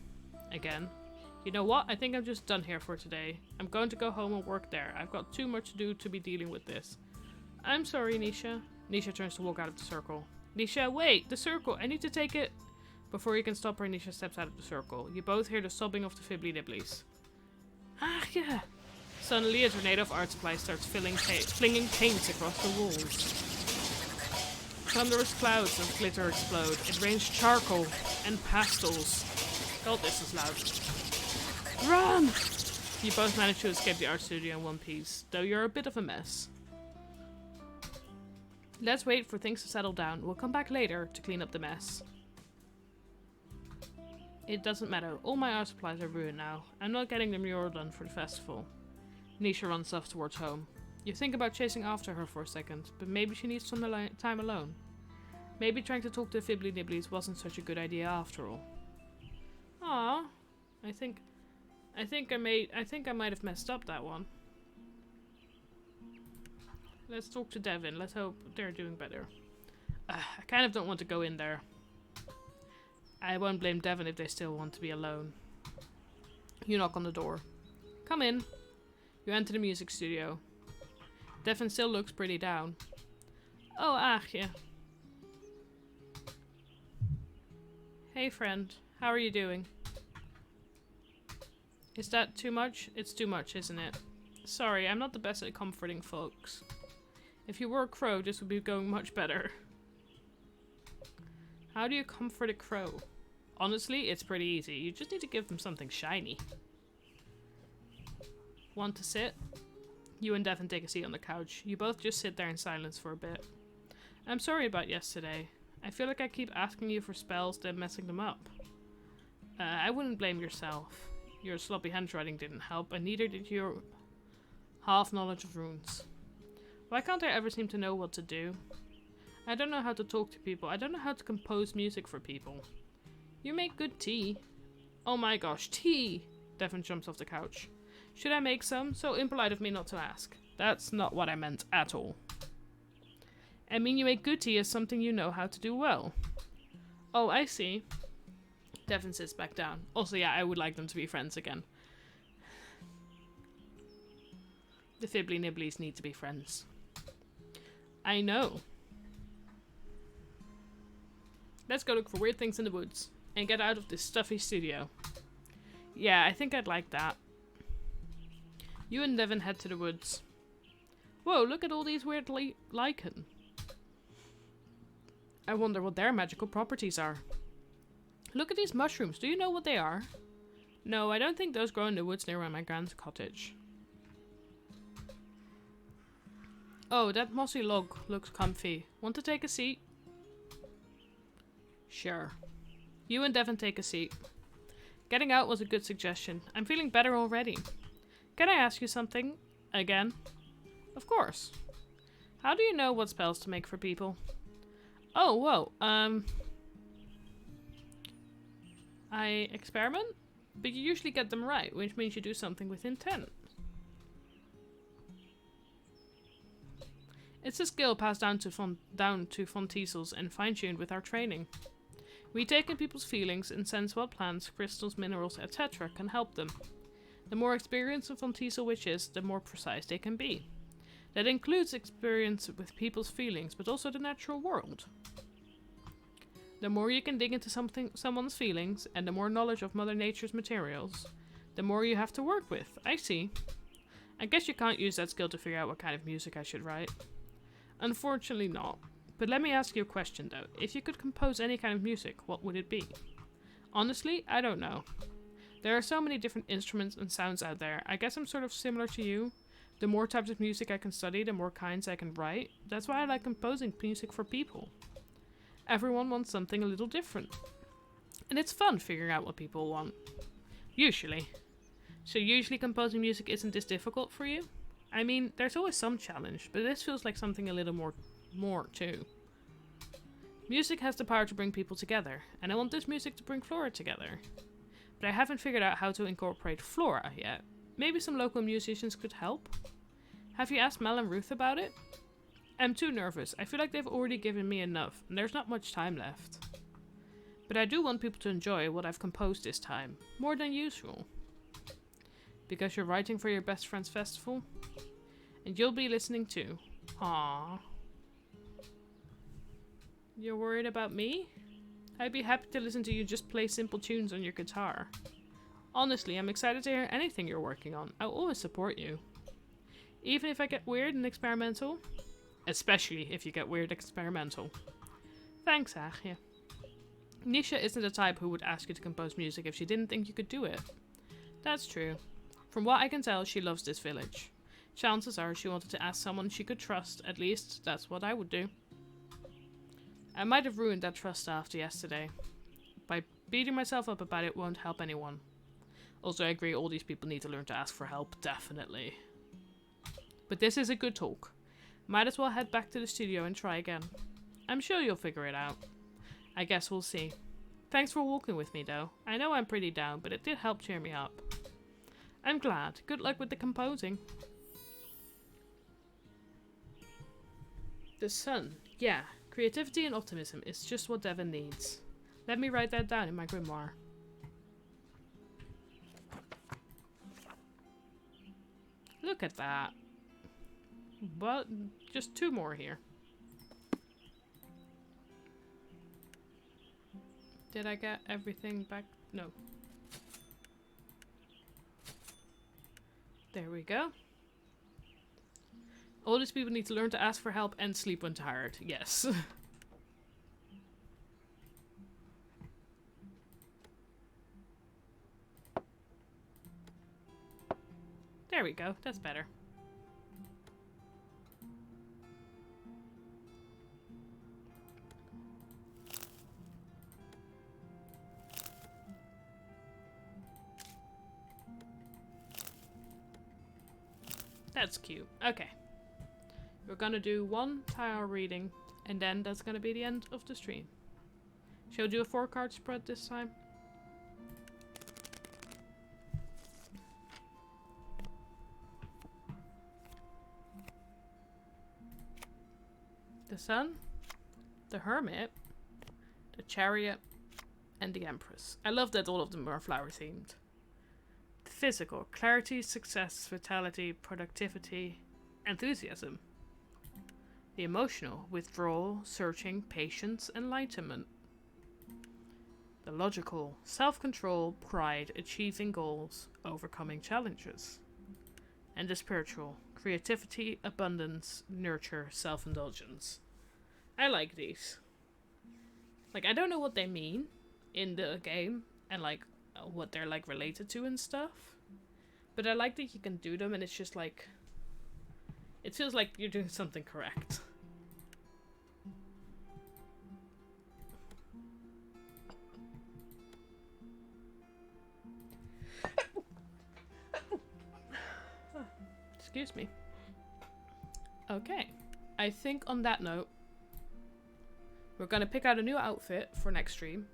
You know what? I think I'm just done here for today. I'm going to go home and work there. I've got too much to do to be dealing with this. I'm sorry, Nisha. Nisha turns to walk out of the circle. Nisha, wait! The circle! I need to take it! Before you can stop her, Nisha steps out of the circle. You both hear the sobbing of the Fibbly Nibblies. Ah, yeah! Suddenly, a tornado of art supplies starts flinging paints across the walls. Thunderous clouds of glitter explode. It rains charcoal and pastels. God, this is loud. Run! You both manage to escape the art studio in one piece, though you're a bit of a mess. Let's wait for things to settle down. We'll come back later to clean up the mess. It doesn't matter. All my art supplies are ruined now. I'm not getting the mural done for the festival. Nisha runs off towards home. You think about chasing after her for a second, but maybe she needs some time alone. Maybe trying to talk to Fibbly Nibblies wasn't such a good idea after all. Ah, I think I might have messed up that one. Let's talk to Devin. Let's hope they're doing better. I kind of don't want to go in there. I won't blame Devin if they still want to be alone. You knock on the door. Come in. You enter the music studio. Devin still looks pretty down. Oh, Aagje. Hey friend, how are you doing? Is that too much? It's too much, isn't it? Sorry, I'm not the best at comforting folks. If you were a crow, this would be going much better. How do you comfort a crow? Honestly, it's pretty easy. You just need to give them something shiny. Want to sit? You and Devin take a seat on the couch. You both just sit there in silence for a bit. I'm sorry about yesterday. I feel like I keep asking you for spells, then messing them up. I wouldn't blame yourself. Your sloppy handwriting didn't help, and neither did your half knowledge of runes. Why can't I ever seem to know what to do? I don't know how to talk to people. I don't know how to compose music for people. You make good tea. Oh my gosh, tea! Devin jumps off the couch. Should I make some? So impolite of me not to ask. That's not what I meant at all. I mean, you make good tea as something you know how to do well. Oh, I see. Devin sits back down. Also, yeah, I would like them to be friends again. The Fibbly Nibblies need to be friends. I know. Let's go look for weird things in the woods and get out of this stuffy studio. Yeah, I think I'd like that. You and Devin head to the woods. Whoa, look at all these weird lichen. I wonder what their magical properties are. Look at these mushrooms. Do you know what they are? No, I don't think those grow in the woods near my grand's cottage. Oh, that mossy log looks comfy. Want to take a seat? Sure. You and Devin take a seat. Getting out was a good suggestion. I'm feeling better already. Can I ask you something? Again? Of course. How do you know what spells to make for people? Oh, whoa, I experiment? But you usually get them right, which means you do something with intent. It's a skill passed down to Von Tiesels and fine-tuned with our training. We take in people's feelings and sense what plants, crystals, minerals, etc. can help them. The more experienced a Von Tiesel witch is, the more precise they can be. That includes experience with people's feelings, but also the natural world. The more you can dig into someone's feelings, and the more knowledge of Mother Nature's materials, the more you have to work with. I see. I guess you can't use that skill to figure out what kind of music I should write. Unfortunately not. But let me ask you a question though. If you could compose any kind of music, what would it be? Honestly, I don't know. There are so many different instruments and sounds out there. I guess I'm sort of similar to you. The more types of music I can study, the more kinds I can write. That's why I like composing music for people. Everyone wants something a little different. And it's fun figuring out what people want. Usually. So usually composing music isn't this difficult for you? I mean, there's always some challenge, but this feels like something a little more too. Music has the power to bring people together, and I want this music to bring Flora together. But I haven't figured out how to incorporate Flora yet. Maybe some local musicians could help? Have you asked Mel and Ruth about it? I'm too nervous. I feel like they've already given me enough, and there's not much time left. But I do want people to enjoy what I've composed this time, more than usual. Because you're writing for your best friend's festival? And you'll be listening too. Aww. You're worried about me? I'd be happy to listen to you just play simple tunes on your guitar. Honestly, I'm excited to hear anything you're working on. I'll always support you. Even if I get weird and experimental. Especially if you get weird experimental. Thanks, Aagje. Nisha isn't the type who would ask you to compose music if she didn't think you could do it. That's true. From what I can tell, she loves this village. Chances are she wanted to ask someone she could trust. At least, that's what I would do. I might have ruined that trust after yesterday. By beating myself up about it won't help anyone. Also, I agree all these people need to learn to ask for help, definitely. But this is a good talk. Might as well head back to the studio and try again. I'm sure you'll figure it out. I guess we'll see. Thanks for walking with me though. I know I'm pretty down, but it did help cheer me up. I'm glad. Good luck with the composing. The sun. Yeah. Creativity and optimism is just what Devon needs. Let me write that down in my grimoire. Look at that. But just 2 more here. Did I get everything back? No. There we go. All these people need to learn to ask for help and sleep when tired. Yes. There we go. That's better. That's cute. Okay. We're gonna do 1 tarot reading, and then that's gonna be the end of the stream. Shall we do a 4-card spread this time? The Sun, the Hermit, the Chariot, and the Empress. I love that all of them are flower themed. The physical, clarity, success, vitality, productivity, enthusiasm. The emotional, withdrawal, searching, patience, enlightenment. The logical, self-control, pride, achieving goals, overcoming challenges. And the spiritual, creativity, abundance, nurture, self-indulgence. I like these. Like, I don't know what they mean in the game and like what they're like related to and stuff, but I like that you can do them and it's just like, it feels like you're doing something correct. Excuse me. Okay, I think on that note, we're gonna pick out a new outfit for next stream.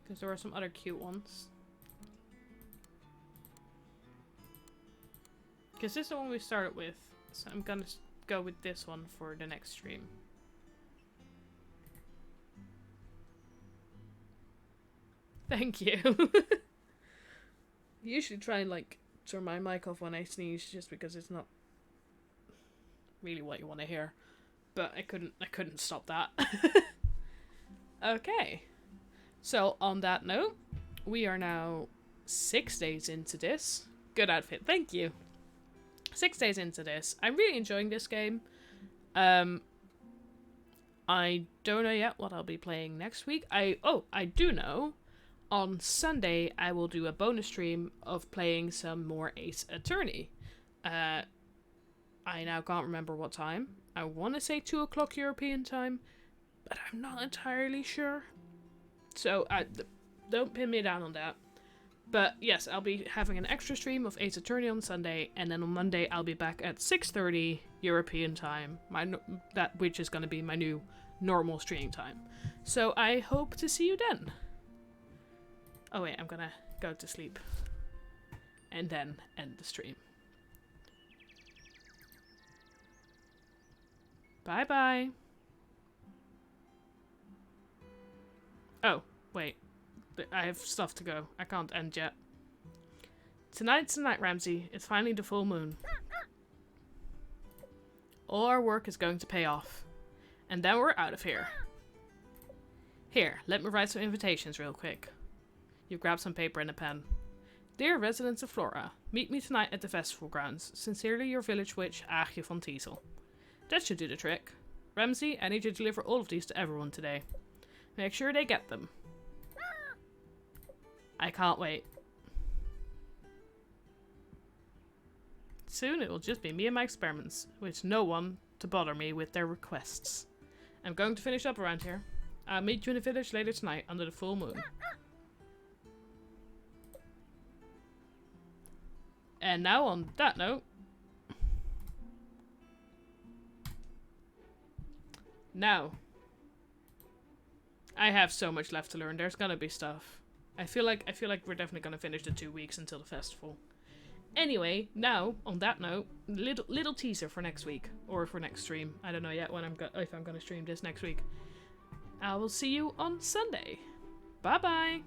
Because there are some other cute ones. Because this is the one we started with, so I'm gonna go with this one for the next stream. Thank you. I usually try and like turn my mic off when I sneeze just because it's not really what you want to hear. But I couldn't stop that. Okay. So on that note, we are now 6 days into this. Good outfit, thank you. 6 days into this. I'm really enjoying this game. I don't know yet what I'll be playing next week. I do know. On Sunday, I will do a bonus stream of playing some more Ace Attorney. I now can't remember what time. I want to say 2 o'clock European time, but I'm not entirely sure. So don't pin me down on that. But yes, I'll be having an extra stream of Ace Attorney on Sunday, and then on Monday I'll be back at 6:30 European time, which is going to be my new normal streaming time. So I hope to see you then. Oh wait, I'm gonna go to sleep. And then end the stream. Bye bye. Oh, wait. I have stuff to go. I can't end yet. Tonight's the night, Ramsey. It's finally the full moon. All our work is going to pay off. And then we're out of here. Here, let me write some invitations real quick. You grab some paper and a pen. Dear residents of Flora, meet me tonight at the festival grounds. Sincerely, your village witch, Aagje van Tiesel. That should do the trick. Ramsey, I need you to deliver all of these to everyone today. Make sure they get them. I can't wait. Soon it will just be me and my experiments, with no one to bother me with their requests. I'm going to finish up around here. I'll meet you in the village later tonight under the full moon. And now on that note, now, I have so much left to learn. There's gonna be stuff. I feel like we're definitely gonna finish the 2 weeks until the festival. Anyway, now on that note, little teaser for next week or for next stream. I don't know yet when if I'm gonna stream this next week. I will see you on Sunday. Bye bye.